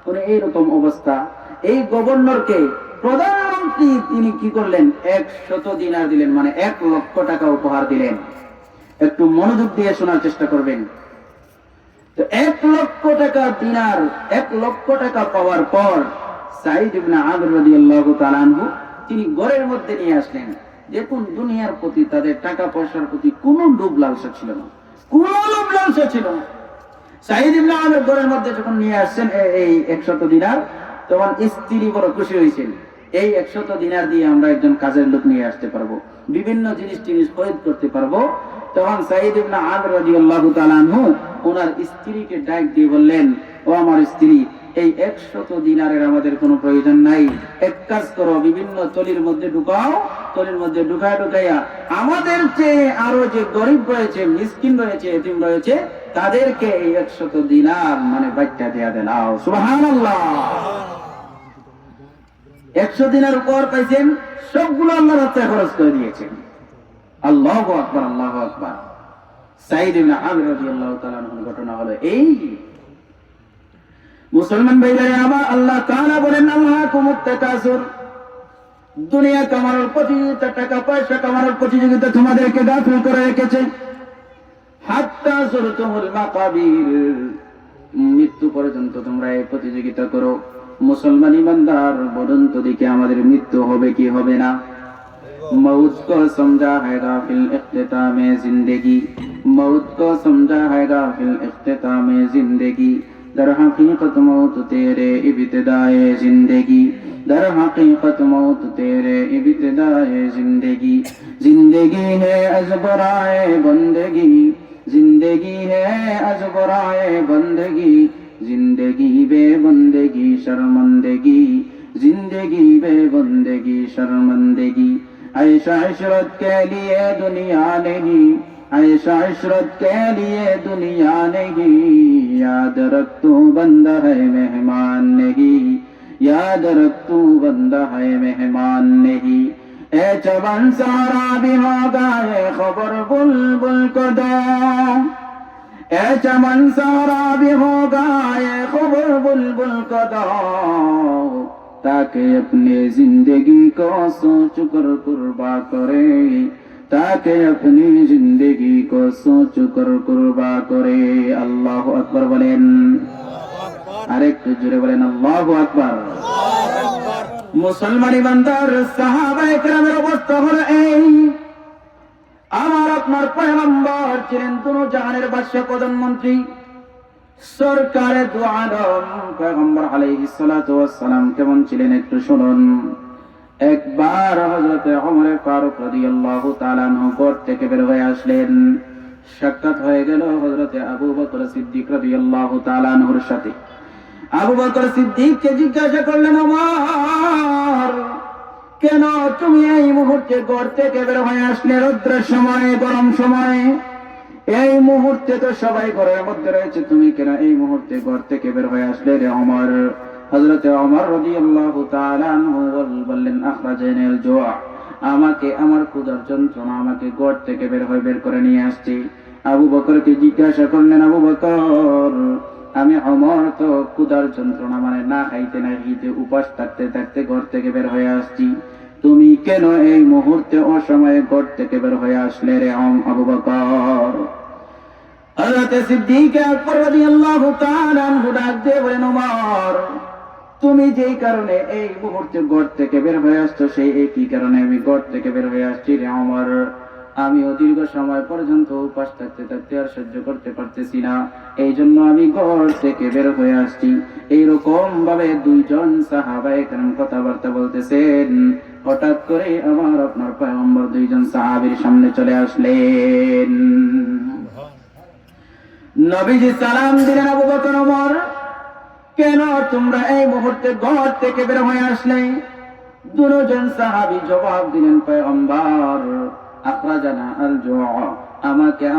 উনি এইরকম অবস্থা, এই গভর্নরকে প্রধানমন্ত্রী তিনি কি করলেন? 100 দিনার দিলেন, মানে 1 লক্ষ টাকা উপহার দিলেন। একটু মনোযোগ দিয়ে শোনার চেষ্টা করবেন। তো 1 লক্ষ টাকা দিনার, 1 লক্ষ টাকা পাওয়ার পর সাঈদ ইবনে আমির রাদিয়াল্লাহু তাআলা আনহু তিনি ঘরের মধ্যে নিয়ে আসলেন। দেখুন, দুনিয়ার প্রতি, তাদের টাকা পয়সার প্রতি কোনো লোভ লালসা ছিল না, কোনো লোভ লালসা ছিল না। সাঈদ ইবনে আমির ঘরের মধ্যে যখন নিয়ে আসছেন এই 100 দিনার, তখন স্ত্রী বড় খুশি হয়েছেন। এই 100 দিনার দিয়ে আমরা একজন কাজের লোক নিয়ে আসতে পারবো, বিভিন্ন জিনিস খরিদ করতে পারবো। তখন সাঈদ ইবনে আমির রাদিয়াল্লাহু তাআলা আনহু ওনার স্ত্রীকে ডাক দিয়ে বললেন, ও আমার স্ত্রী, এই 100 দিনারের আমাদের কোনো প্রয়োজন নাই, এক কাজ করো, বিভিন্ন তলির মধ্যে ঢুকাও, তলির মধ্যে ঢুকাইয়া আমাদের চেয়ে আরো যে গরিব রয়েছে, মিসকিন রয়েছে, এতিম রয়েছে, তাদেরকে এই 100 দিনার মানে বাচ্চা দেয়া দেন। সুবহানাল্লাহ। 100 দিনার উপর পাইছেন, সবগুলো আল্লাহর রাস্তায় খরচ করে দিয়েছেন। আল্লাহু আকবার, আল্লাহু আকবার। সাঈদ ইবনে আমির রাদিয়াল্লাহু তাআলা আনহুর ঘটনা হলো এই। মুসলমান ভাইরা আমার, আল্লাহ তাআলা বলেন, আল্লাহুকুমুত তাকাসুর, দুনিয়া কামানোর প্রতিযোগিতা, টাকা পয়সা কামানোর প্রতিযোগিতা তোমাদেরকে গাফিল করে রেখেছে। হাত্তা যুরতুমুল মাকাবির, মৃত্যু পর্যন্ত তোমরা এই প্রতিযোগিতা করো। মুসলমান ইমানদার, বলুন তো দেখি, আমাদের মৃত্যু হবে কি হবে না? मौत को समझा हैगा फिल इख्तिताम जिंदगी, मौत को समझा हैगा फिल इख्तिताम जिंदगी, दर हकीकत मौत तेरे इब्तिदाए जिंदगी, दर हकीकत मौत तेरे इब्तिदाए जिंदगी। जिंदगी है अजबराए बंदगी, जिंदगी है अजबराए बंदगी, जिंदगी बे बंदगी शर्मंदगी, जिंदगी बे बंदगी शर्मंदगी। ऐशा इशरत के लिए दुनिया नहीं, ऐशा इशरत के लिए दुनिया नहीं, याद रख तू बंदा है मेहमान नहीं, याद रख तू बंदा है मेहमान नहीं। ए चमन सारा भी होगा ये खबर बुलबुल को दो, ए चमन सारा भी होगा ये खबर बुलबुल को दो, ताकि अपनी जिंदगी को सोच कर कुर्बा करे, ताकि अपनी जिंदगी को सोच कर कुर्बा करे। अल्लाहु अकबर बोलेन। আরেকটু জোরে বলেন আল্লাহু আকবার। মুসলমান ইমানদার সাহাবায়ে কেরামের অবস্থা হলো এই, আমার আপনার পয়গম্বর ছিলেন দুনো জাহানের বাদশা, প্রধানমন্ত্রী, সরকারে দু আলম পয়গম্বর আলাইহিস সালাতু ওয়াস সালাম কেমন ছিলেন একটু শুনুন। একবার হযরত ওমর ফারুক রাদিয়াল্লাহু তাআলা আনহু ঘর থেকে বের হয়ে আসলেন। সাক্ষাৎ হয়ে গেল হযরত আবু বকর সিদ্দিক রাদিয়াল্লাহু তাআলা আনহুর সাথে। আবু বকর সিদ্দিককে জিজ্ঞাসা করলেন, ওমর, কেন তুমি এই মুহূর্তে ঘর থেকে বের হয়ে আসলে? রৌদ্রের সময়, গরম সময়, এই মুহূর্তে তো সবাই ঘরের মধ্যে রয়েছে, তুমি কেন এই মুহূর্তে ঘর থেকে বের হয়ে আসলে রে ওমর? হযরত ওমর রাদিয়াল্লাহু তাআলা আনহু বললেন, আখরাজানিল জুআ, আমাকে আমার ক্ষুধার যন্ত্রণা আমাকে ঘর থেকে বের করে নিয়ে আসছে। আবু বকরকে জিজ্ঞাসা করলেন, আবু বকর, আমি ওমর তো ক্ষুধার যন্ত্রণা মানে না খাইতে না খাইতে উপাস থাকতে থাকতে ঘর থেকে বের হয়ে আসছি, তুমি কেন এই মুহূর্তে অসময়ে ঘর থেকে বের হয়ে আসলে রে আবু বকর? হযরত সিদ্দিক আকবর রাদিয়াল্লাহু তাআলা আনহু ডাক দিয়ে বলেন, ওমর, তুমি যেই কারণে এই মুহূর্তে ঘর থেকে বের হয়ে আসছো সেই একই কারণে আমি ঘর থেকে বের হয়ে আসছি রে ওমর। আমিও দীর্ঘ সময় পর্যন্ত উপাস থাকতে থাকতে আর সহ্য করতে পারতেছি না, এই জন্য আমি ঘর থেকে বের হয়ে আসছি। এইরকম ভাবে দুইজন সাহাবায়ে কেরাম কথাবার্তা বলতেছেন। হঠাৎ করে আমার আপনার পয়গম্বর দুইজন সাহাবীর সামনে চলে আসলেন। নবীজি সালাম দিলেন, আবু বকর, ওমর, কেন তোমরা এই মুহূর্তে ঘর থেকে বের হয়ে আসলে? দুজন সাহাবী জবাব দিলেন, পয়গম্বর, আখরাজানা আল জুআ,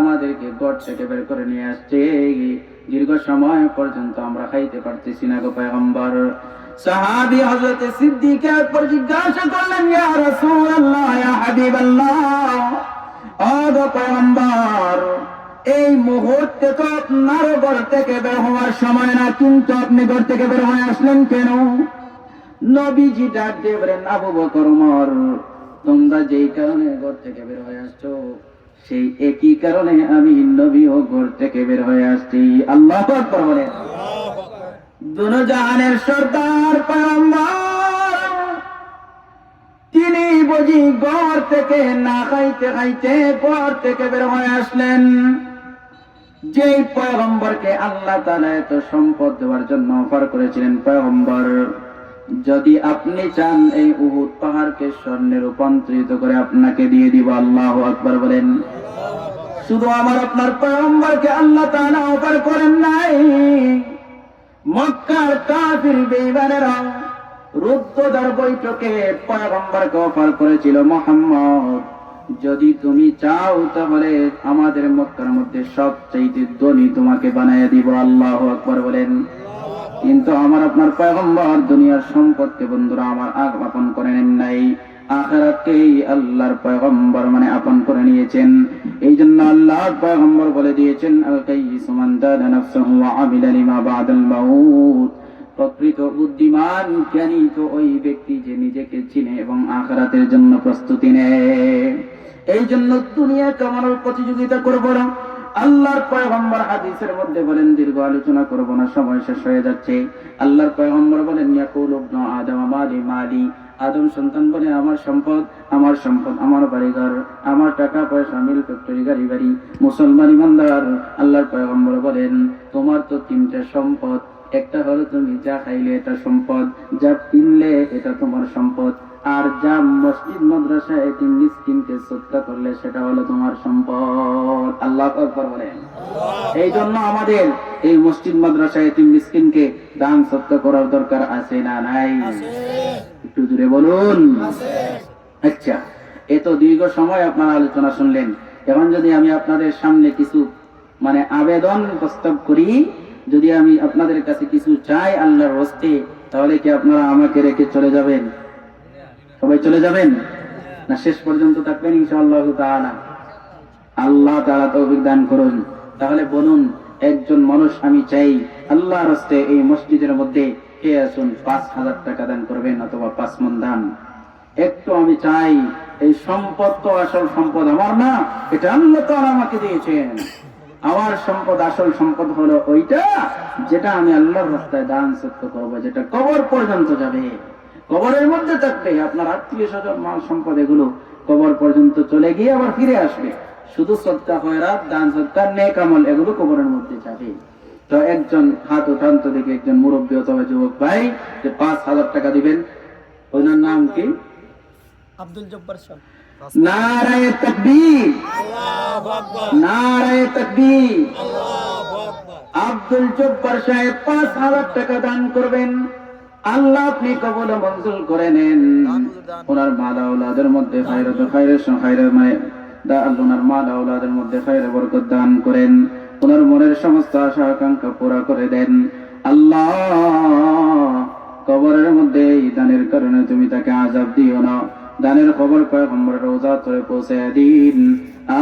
আমাদেরকে ঘর থেকে বের করে নিয়ে আসছে, দীর্ঘ সময় পর্যন্ত আমরা খাইতে পারতেছি না গো পয়গম্বর। সাহাবী হযরত সিদ্দিক আকবর জিজ্ঞাসা করলেন, ইয়া রাসূলুল্লাহ, ইয়া হাবিবাল্লাহ, ও গো পয়গম্বর, এই মুহূর্তে তো আপনার ঘর থেকে বের হওয়ার সময় না, কিন্তু আপনি ঘর থেকে বের হয়ে আসলেন কেন? নবীজি ডাক দিয়ে বলেন, আবু বকর, ওমর, তোমরা যেই কারণে ঘর থেকে বের হয়ে আসছো সেই একই কারণে আমি নবীও ঘর থেকে বের হয়ে আসছি। আল্লাহু আকবার বলেন। দুনো জাহানের সরদার পয়গম্বর তিনি বুঝি ঘর থেকে না খাইতে খাইতে ঘর থেকে বের হয়ে আসলেন। যেই পয়গম্বরকে আল্লাহ তাআলা এত সম্পদ দেওয়ার জন্য অফার করেছিলেন, পয়গম্বর, যদি আপনি চান এই উহুদ পাহাড়কে স্বর্ণে রূপান্তরিত করে আপনাকে দিয়ে দিব। আল্লাহু আকবার বলেন। শুধু আমার আপনার পয়গম্বরকে আল্লাহ তাআলা অফার করেন নাই, মক্কার কাফির বেঈমানেরা রুদ্ধদ্বার বৈঠকে পয়গম্বরকে অফার করেছিল, মুহাম্মদ, যদি তুমি চাও তাহলে আমাদের মক্কার মধ্যে সবচেয়ে ধনী তোমাকে বানায় দিব। আল্লাহু আকবার বলেন। কিন্তু আমার আপনার পয়গম্বর দুনিয়ার সম্পদকে বন্ধুরা আমার আপন করে নেন নাই, আখিরাতকেই আল্লাহর পয়গম্বর মানে আপন করে নিয়েছেন। এই জন্য আল্লাহর পয়গম্বর বলে দিয়েছেন, আল কাইয়িসু মান দানা নাফসাহু ওয়া আমিলা লিমা বা'দাল মাউত, প্রকৃত বুদ্ধিমান জ্ঞানী তো ওই ব্যক্তি যে নিজেকে চিনে এবং আখিরাতের জন্য প্রস্তুতি নেয়। এই জন্য দুনিয়া কামানোর প্রতিযোগিতা করব না। আল্লাহর পয়গম্বর হাদিসের মধ্যে বলেন, দীর্ঘ আলোচনা করব না, সময় শেষ হয়ে যাচ্ছে। আল্লাহর পয়গম্বর বলেন, ইয়াকুলু ইবনু আদম মালি মালি, আদম সন্তান বলে আমার সম্পদ, আমার সম্পদ, আমার বাড়িঘর, আমার টাকা পয়সা, মিল ফ্যাক্টরি, গাড়ি বাড়ি। মুসলমান ইমানদার, আল্লাহর পয়গম্বর বলেন, তোমার তো তিনটা সম্পদ, একটা হলো তুমি যা খাইলে এটা সম্পদ, যা কিনলে এটা তোমার সম্পদ, আর যা মসজিদ মাদ্রাসা এতিম মিসকিনকে সদকা করলে সেটা হলো তোমার সম্পদ। আল্লাহু আকবার বলেন। এই জন্য আমাদের এই মসজিদ মাদ্রাসা এতিম মিসকিনকে দান সদকা করার দরকার আছে না নাই? একটু জোরে বলুন। আচ্ছা, এত দীর্ঘ সময় আপনারা আলোচনা শুনলেন, এখন যদি আমি আপনাদের সামনে কিছু মানে আবেদন প্রস্তাব করি, যদি আমি আপনাদের কাছে কিছু চাই আল্লাহর হস্তে, তাহলে কি আপনারা আমাকে রেখে চলে যাবেন? সবাই চলে যাবেন না শেষ পর্যন্ত থাকবেন ইনশাআল্লাহ তাআলা? আল্লাহ তাআলা তৌফিক দান করুন। তাহলে বলুন, একজন মানুষ আমি চাই আল্লাহর হস্তে এই মসজিদের মধ্যে কে আসুন ৫,০০০ টাকা দান করবেন অথবা ৫ মণ ধান। একটু আমি চাই, এই সম্পদ তো আসল সম্পদ আমার না, এটা আল্লাহ তাআলা আমাকে দিয়েছেন। আমার সম্পদ, আসল সম্পদ হলো ওইটা যেটা আমি আল্লাহর রাস্তায় দান সত্য করবো, যেটা কবর পর্যন্ত যাবে, কবরের মধ্যে থাকবে, আপনার আত্মীয় স্বজন মাল সম্পদ এগুলো কবর পর্যন্ত চলে গিয়ে আবার ফিরে আসবে। শুধু সদকা খয়রাত, দান সদকা, নেক আমল এগুলো কবরের মধ্যে যাবে। তো একজন হাত উঠান তো দেখে, একজন মুরব্বী অথবা যুবক ভাই, যে 5,000 টাকা দিবেন। ওনার নাম কি? আব্দুল জব্বার সাহেব। নারায়ে তাকবীর, নারায়ে তাকবীর। আব্দুল জব্বার সাহেব 5,000 টাকা দান করবেন। আল্লাহ আপনি কবুল মঞ্জুর করে নেন। ওনার মাল আওলাদের মধ্যে খায়রের মানে ওনার মাল আওলাদের মধ্যে খায়রে বরকত দান করেন। ওনার মনের সমস্ত আশা আকাঙ্ক্ষা পুরা করে দেন। আল্লাহ কবরের মধ্যে এই দানের কারণে তুমি তাকে আযাব দিও না। দানের খবর পয়গম্বরের রওজা ধরে পৌঁছে দিন।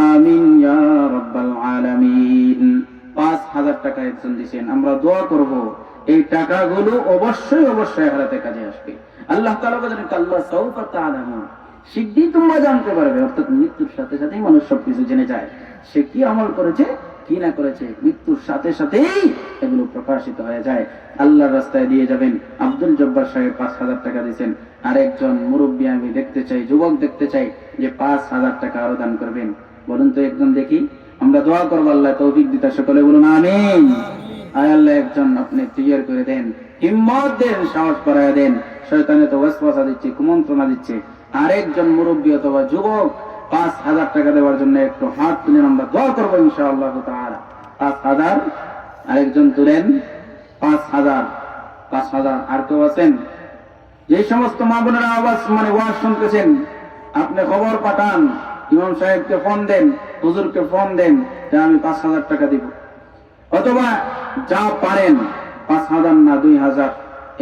আমিন ইয়া রাব্বাল আলামিন। 5,000 টাকা একজন দিয়েছেন। আমরা দোয়া করব এই টাকাগুলো অবশ্যই অবশ্যই আখিরাতে কাজে আসবে। আল্লাহ তাআলা বলেন, কাল্লা সাউফা তা'লামুন, শিগগিরই তোমরা জানতে পারবে। অর্থাৎ মৃত্যুর সাথে সাথেই মানুষ সবকিছু জেনে যায়, সে কি আমল করেছে কি না করেছে, মৃত্যুর সাথে সাথেই এগুলো প্রকাশিত হয়ে যায়। আল্লাহর রাস্তায় দিয়ে যাবেন। আব্দুল জব্বার সাহেব 5,000 টাকা দিয়েছেন। আরেকজন মুরব্বী আমি দেখতে চাই, যুবক দেখতে চাই, যে 5,000 টাকা আরো দান করবেন। বলুন তো একজন দেখি। আমরা দোয়া করবো আল্লাহ তৌফিক দিতে, সকলে বলুন আমিন। আয় আল্লাহ একজন আপনি ক্লিয়ার করে দেন, হিম্মত দেন, সাহস করায় দেন। শয়তানে তো ওয়াসওয়াসা দিচ্ছে, কুমন্ত্রণা দিচ্ছে। আরেকজন মুরব্বী অথবা যুবক 5,000 টাকা দেওয়ার জন্য একটু হাত তুলে আমরা দোয়া করবো ইনশাআল্লাহ তাআলা। 5,000 আরেকজন তুলেন। 5,000 5,000 আর কেউ আছেন? যে সমস্ত মা বোনেরা আওয়াজ মানে ওয়াজ শুনতেছেন, আপনি খবর পাঠান, ইমাম সাহেবকে ফোন দেন, হুজুরকে ফোন দেন যে আমি 5,000 টাকা দিব। অথবা যা পারেন, 5,000 না 2,000,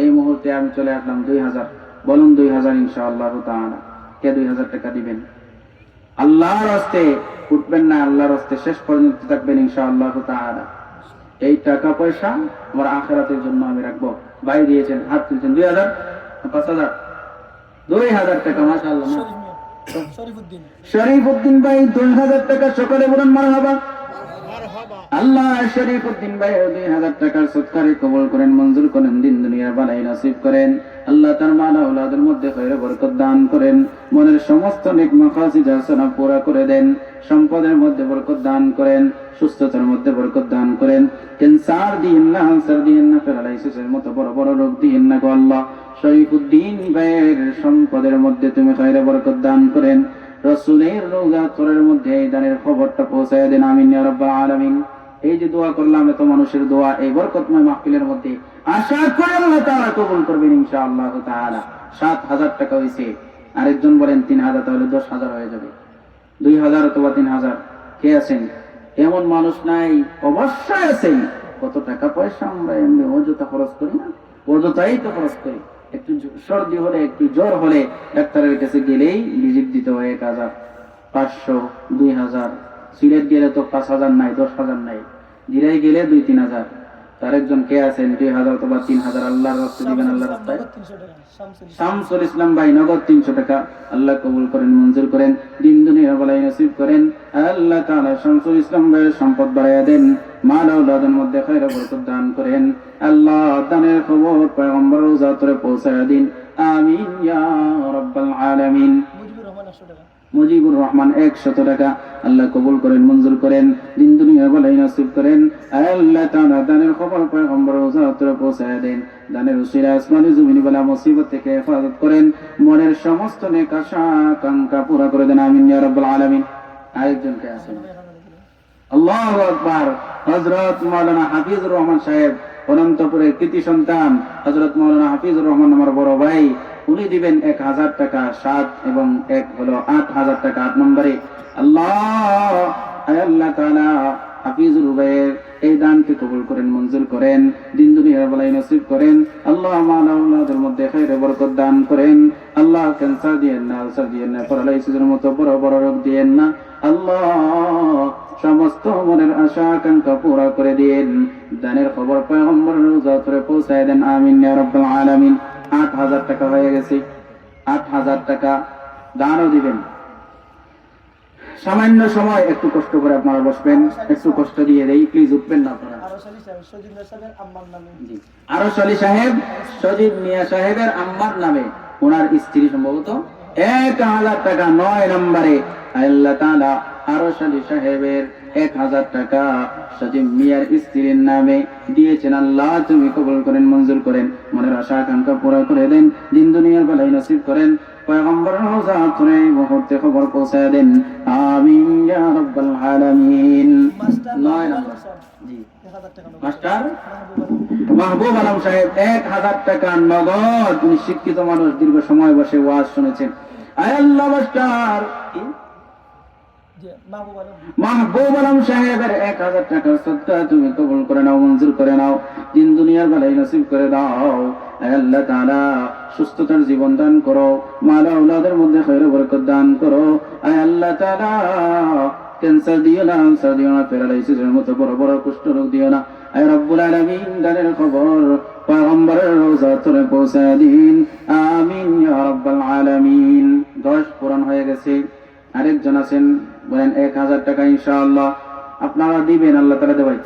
এই মুহূর্তে আমি চলে আসলাম 2,000, বলুন 2,000 ইনশাআল্লাহ তাআলা। কে 2,000 টাকা দিবেন? আল্লাহর রাস্তে উঠবেন না, আল্লাহর রাস্তে শেষ পর্যন্ত থাকবেন ইনশাআল্লাহ তাআলা। এই টাকা পয়সা আমার আখিরাতের জন্য আমি রাখবো। ভাই দিয়েছেন, হাত তুলছেন। 2,000 5,000 2,000 টাকা, মাশাআল্লাহ। শরীফউদ্দিন ভাই 2,000 টাকা, সকলে বলুন মারহাবা। আল্লাহ শরীফউদ্দিন ভাই 2,000 টাকার সদকারে কবুল করেন, মঞ্জুর করেন, দিন দুনিয়ার ভালাই নসিব করেন। আল্লাহ তার মাল আওলাদের মধ্যে খৈর বরকত দান করেন, মনের সমস্ত নেক মাকাসিদ হাসানা পুরা করে দেন, সম্পদের মধ্যে বরকত দান করেন, সুস্থতার মধ্যে বরকত দান করেন। ক্যান্সার দিয়েন না, ক্যান্সার দিয়েন না, প্যারালাইসিসের মতো বড় বড় রোগ দিয়েন না গো আল্লাহ। শরীফউদ্দিন ভাইয়ের সম্পদের মধ্যে তুমি খৈর বরকত দান করেন। রাসূলের রওজা তরের মধ্যে এই দানের খবরটা পৌঁছায় দেন। আমিন ইয়া রাব্বাল আলামিন। এই যে দোয়া করলাম, এত মানুষের দোয়া এই বরকতময় মাহফিলের মধ্যে আশা করি আল্লাহ তাআলা কবুল করবেন ইনশাআল্লাহ তাআলা। 7,000 টাকা হয়েছে। আরেকজন বলেন 3,000, তাহলে 10,000 হয়ে যাবে। 2,000 অথবা 3,000 কে আছেন? এমন মানুষ নাই? অবশ্যই আছেন। কত টাকা পয়সা আমরা এমনি অযথা খরচ করি না? অযথাই তো খরচ করি। একটু সর্দি হলে, একটু জ্বর হলে ডাক্তারের কাছে গেলেই ভিজিট দিতে হয় 1,000, 500, 2,000। সিলেট গেলে তো 5,000 নাই, 10,000 নাই। জিরাই গেলে 2-3,000। তার একজন কে আছেন 2,000 অথবা 3,000 আল্লাহর রাস্তায় দিবেন। আল্লাহর রাস্তায় শামসুল ইসলাম ভাই নগদ 300 টাকা। আল্লাহ কবুল করেন, মঞ্জুর করেন, দিন দুনিয়া ভালাই নসিব করেন। আল্লাহ তাআলা শামসুল ইসলাম ভাইয়ের সম্পদ বাড়াইয়া দেন, মাল আওলাদের মধ্যে খায়র বরকত দান করেন। আল্লাহ দানের খবর পয়গম্বর রওজা তরে পৌঁছায়া দিন। আমিন ইয়া রাব্বাল আলামিন। মুজিবুর রহমান 100 টাকা। আল্লাহ কবুল করেন, মঞ্জুর করেন, দিন দুনিয়া ভালাই নসিব করেন। আল্লাহ তাআলা দানের খবর পয়গম্বর রওজা তরে পৌঁছায়া দেন। দানের উসিলা আসমানি জমিনি বালা মুসিবত থেকে হেফাজত করেন, মনের সমস্ত নেক আশা আকাঙ্ক্ষা পুরা করে দেন। আমিন ইয়া রাব্বাল আলামিন। আরেকজন কে আছেন? আল্লাহু আকবার। হযরত মাওলানা হাফিজুর রহমান সাহেব, অনন্তপুরের কৃতি সন্তান হযরত মাওলানা হাফিজুর রহমান আমার বড় ভাই, উনি দিবেন 1,000 টাকা। 7 এবং 1 হলো 8,000 টাকা। 8 নম্বরে আল্লাহ তাআলা হাফিজুর ভাইয়ের এই দানকে কবুল করেন, মঞ্জুর করেন, দিন দুনিয়ার ভালাই নসিব করেন। আল্লাহ মাওলানাদের মধ্যে খায়র বরকত দান করেন। আল্লাহ ক্যান্সার দিয়েন না, আলসার দিয়েন না, প্যারালাইসিসের মতো বড় বড় রোগ দিয়েন না। আল্লাহ সমস্ত মনের আশা আকাঙ্ক্ষা পুরা করে দিন। দানের খবর পয়গম্বরের রওজা তরে পৌঁছায় দেন। আমিন ইয়া রাব্বাল আলামিন। 8,000 টাকা হয়ে গেছে। 8,000 টাকা দানও দিবেন। সামান্য সময় একটু কষ্ট করে আপনারা বসবেন, একটু কষ্ট দিয়ে দেই, প্লিজ উঠবেন না আপনারা। আলী সাহেব সজিদ মিয়া সাহেবের আম্মার নামে। জি, আরশ আলী সাহেব সজিদ মিয়া সাহেবের আম্মার নামে, ওনার স্ত্রী সম্ভবত 1000 টাকা। 9 নম্বরে আল্লাহ তাআলা আরশ আলী সাহেবের 1000 টাকা সজিদ মিয়ার স্ত্রীর নামে দিয়েছেন। আল্লাহ তুমি কবুল করেন, মঞ্জুর করেন, মনের আশা আকাঙ্ক্ষা পুরো করে দেন, দিন দুনিয়ার ভালাই নসিব করেন, পয়গম্বরের রওজা ধরে এই মুহূর্তে খবর পৌঁছায় দেন। আমিন ইয়া রাব্বাল আলামিন। মাস্টার 9 মাহবুব নম্বর। আলম সাহেব জি, 1000 টাকা নগদ। মাস্টার মাহবুব আলম। মাহবুব আলম সাহেব 1000 টাকা নগদ। উনি শিক্ষিত মানুষ, দীর্ঘ সময় বসে ওয়াজ শুনেছেন। আয় আল্লাহ, মাস্টার কি? জি, মাহবুব আলম। মাহবুব আলম সাহেবের 1000 টাকার সদকা তুমি কবুল করে নাও, মঞ্জুর করে নাও, দিন দুনিয়ার ভালাই নসিব করে দাও। আয় আল্লাহ তাআলা সুস্থতার জীবন দান করো, মাল আওলাদের মধ্যে খৈর বরকত দান করো। আয় আল্লাহ তাআলা ক্যান্সার দিও না, আলসার দিও না, প্যারালাইসিসের মতো বড় বড় কুষ্ঠ রোগ দিও না। আয় রব্বুল আলামিন দানের খবর পয়গম্বরের রওজা ধরে পৌঁছায় দিন। আমিন ইয়া রাব্বাল আলামিন। 10 পূরণ হয়ে গেছে। আরেকজন আছেন, বলেন 1000 টাকা ইনশাআল্লাহ আপনারা দিবেন, আল্লাহ তাআলা দেওয়াই।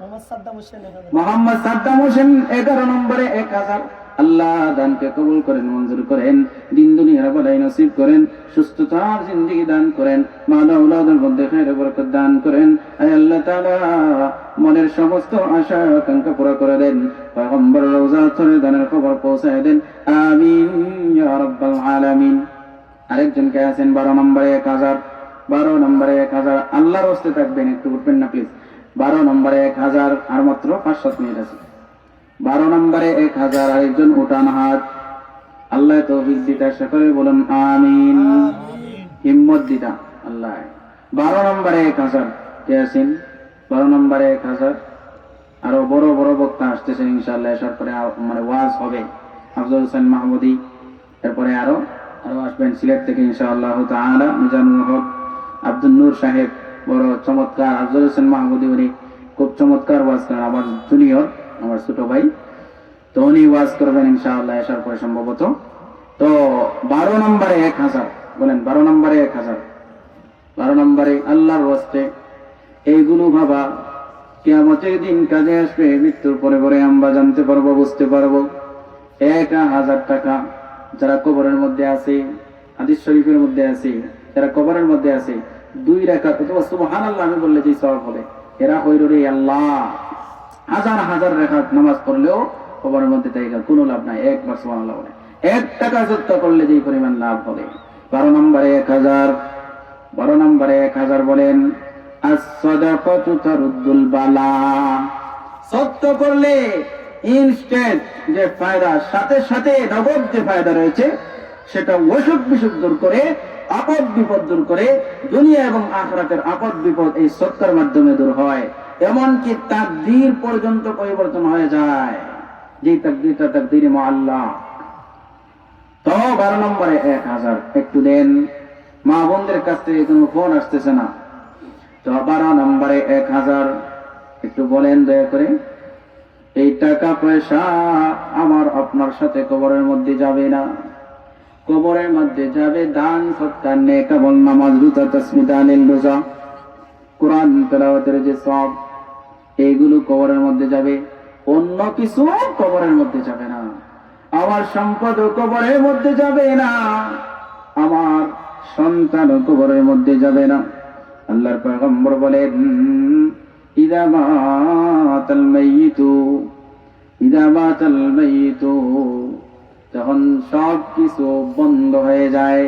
মোহাম্মদ সাদ্দাম হোসেন 1000। মোহাম্মদ সাদ্দাম হোসেন 11 নম্বরে 1000। আল্লাহ দানকে কবুল করেন, মঞ্জুর করেন, দিন দুনিয়ার ভালাই নসিব করেন, সুস্থতার জিন্দেগি দান করেন, মাল আওলাদের মধ্যে খায়র বরকত দান করেন। আয় আল্লাহ তাআলা মনের সমস্ত আশা আকাঙ্ক্ষা পুরো করে দেন, পয়গম্বরের রওজা ধরে দানের খবর পৌঁছায় দেন। আমিন ইয়া রাব্বাল আলামিন। আরেকজন কে আছেন 12 নম্বরে 1000। 12 নম্বরে 1000। আল্লাহর রাস্তে থাকবেন, একটু উঠবেন না প্লিজ। 12 নম্বরে 1000। আর মাত্র 5-7 মিনিট আছে। 12 নম্বরে 1000। আরেকজন উঠান হাত। আল্লাহ তৌফিক দিতা, সকলে বলুন আমিন। হিম্মত দিতা আল্লাহ। 12 নম্বরে 1000 কে আছেন? 12 নম্বরে 1000। আরো বড় বড় বক্তা আসতেছেন ইনশাআল্লাহ, এসার পরে মানে ওয়াজ হবে। আফজল হোসেন মাহমুদি, এরপরে আরো আসবেন সিলেট থেকে ইনশাআল্লাহ তাআলা। মিজানুল হক, আব্দুল নূর সাহেব, বড় চমৎকার। আফজল হোসেন মাহমুদি উনি খুব চমৎকার ওয়াজ করেন, আমার জুনিয়র, আমার ছোট ভাই। তো উনি ওয়াজ করবেন ইনশাআল্লাহ এসার পরে সম্ভবত। তো 12 নম্বরে 1000, বলেন 12 নম্বরে 1000। 12 নম্বরে আল্লাহর ওয়াস্তে এইগুলো ভাবা, কিয়ামতের দিন কাজে আসবে, মৃত্যুর পরে পরে আমরা জানতে পারবো, বুঝতে পারবো। 1000 টাকা যারা কবরের মধ্যে আছে, হাদিস শরীফের মধ্যে আছে, যারা কবরের মধ্যে আছে 2 রাকাত অথবা সুবহানাল্লাহ আমি বললে যে সওয়াব হবে, এরা হইল রে আল্লাহ হাজার হাজার রাকাত নামাজ পড়লেও কবরের মধ্যে তাই কোনো লাভ নাই। একবার সুবহানাল্লাহ বলে 1 টাকা সদকা করলে যেই পরিমাণ লাভ হবে। 12 নম্বরে 1000। 12 নম্বরে 1000 বলেন as-sadaqatu taruddul bala। সদকা করলে ইনস্ট্যান্ট যে ফায়দা, সাথে সাথে নগদ যে ফায়দা রয়েছে, সেটা অসুখ বিসুখ দূর করে, আপদ বিপদ দূর করে, দুনিয়া এবং আখিরাতের আপদ বিপদ এই সদকার মাধ্যমে দূর হয়। এমনকি তাকদীর পর্যন্ত পরিবর্তন হয়ে যায়, যে তাকদীরটা তাকদীরে মুআল্লাক। তো 12 নম্বরে 1000 একটু দেন। মা বোনদের কাছ থেকে কোনো ফোন আসতেছে না, তো 12 নম্বরে 1000 একটু বলেন দয়া করে। এই টাকা পয়সা আমার আপনার সাথে কবরের মধ্যে যাবে না, কবরের মধ্যে যাবে দান, সৎকার, নেক আমল, নামাজ, রোজা, তাসবিহ, তাহলিল, রোজা, কোরআন তেলাওয়াতের যে সব, এইগুলো কবরের মধ্যে যাবে, অন্য কিছু কবরের মধ্যে যাবে না। আমার সম্পদ কবরের মধ্যে যাবে না, আমার সন্তান কবরের মধ্যে যাবে না। আল্লাহর পয়গম্বর বলেন ইযা মাতাল মাইয়িতু, তখন সব কিছু বন্ধ হয়ে যায়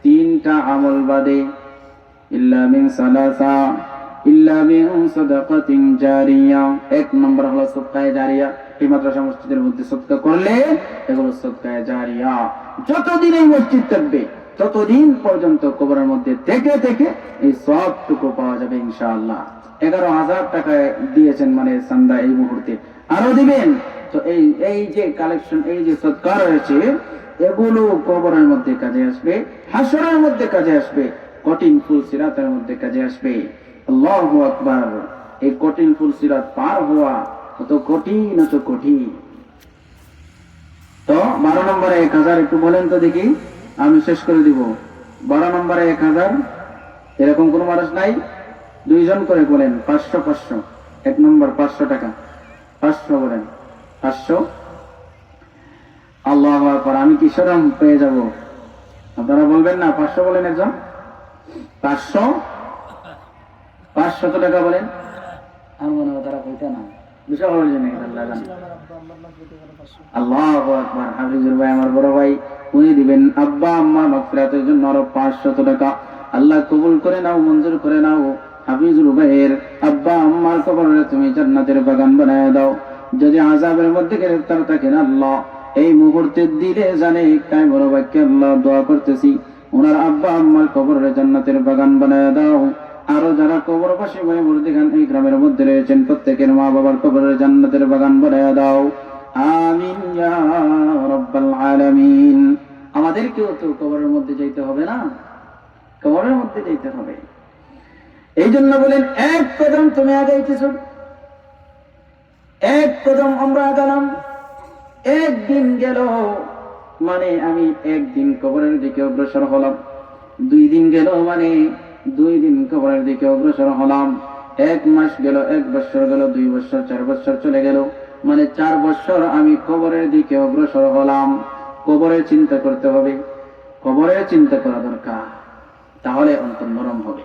3টা আমল বাদে, ইল্লা মিন সালাসা, ইল্লা মিন সাদাকাতিন জারিয়া। 1 নম্বর হলো সদকায়ে জারিয়া। এই মাদ্রাসা মসজিদের মধ্যে সদকা করলে এগুলো সদকায়ে জারিয়া। যতদিন এই মসজিদ থাকবে ততদিন পর্যন্ত কবরের মধ্যে থেকে থেকে এই সবটুকু পাওয়া যাবে ইনশাআল্লাহ। 11,000 টাকা দিয়েছেন মানে চান্দা, এই মুহূর্তে আরো দিবেন। তো এই যে কালেকশন, এই যে সদকা রয়েছে, এগুলো কবরের মধ্যে কাজে আসবে, হাসরের মধ্যে কাজে আসবে, কঠিন ফুল সিরাতের মধ্যে কাজে আসবে। আল্লাহু আকবার। এই কঠিন ফুল সিরাত পার হওয়া কত কঠিন, অত কঠিন। তো 12 নম্বরে 1000 একটু বলেন তো দেখি, আমি শেষ করে দিব। 12 নম্বরে 1000। এরকম কোন মানুষ নাই? 2 জন করে বলেন, 500 500। এক নম্বর 500 টাকা। 500 বলেন, 500। আল্লাহু আকবার, আমি কি শরম পেয়ে যাব? আপনারা বলবেন না? 500 বলেন একজন। 500, 500 টাকা বলেন। আর মনে হয় তারা কইতে না, বিষয় হওয়ার জন্য আল্লাহ জানে। আমার আব্বা আম্মার নাম বলতে গেলে 500। আল্লাহু আকবার। হাফিজুল ভাই আমার বড় ভাই, উনি দিবেন আব্বা আম্মার মাগফিরাতের জন্য আরো 500 টাকা। আল্লাহ কবুল করে নাও, মঞ্জুর করে নাও। হাফিজুল ভাইয়ের আব্বা আম্মার কবরে তুমি জান্নাতের বাগান বানায় দাও। যদি আযাবের মধ্যে গ্রেফতার থাকেন, আল্লাহ এই মুহূর্তে দিলে জানে কায় বড় ভাইকে আল্লাহ দোয়া করতেছি, ওনার আব্বা আম্মার কবরে জান্নাতের বাগান বানায় দাও। আরো যারা কবরবাসী ভাই মুর্দিগান এই গ্রামের মধ্যে রয়েছেন, প্রত্যেকের মা বাবার কবরে জান্নাতের বাগান বানায় দাও। আমিন ইয়া রাব্বাল আলামিন। আমাদেরকেও তো কবরের মধ্যে যেতে হবে না? কবরের মধ্যে যেতে হবে। এই জন্য বলেন, এক কদম তুমি আগাইতেছো, এক কদম আমরা আগালাম। একদিন গেল মানে আমি একদিন কবরের দিকে অগ্রসর হলাম। 2 দিন গেল মানে 2 দিন কবরের দিকে অগ্রসর হলাম। 1 মাস গেল, 1 বছর গেল, 2 বছর, 4 বছর চলে গেল, মানে 4 বছর আমি কবরের দিকে অগ্রসর হলাম। কবরের চিন্তা করতে হবে, কবরের চিন্তা করা দরকার, তাহলে অন্তর নরম হবে।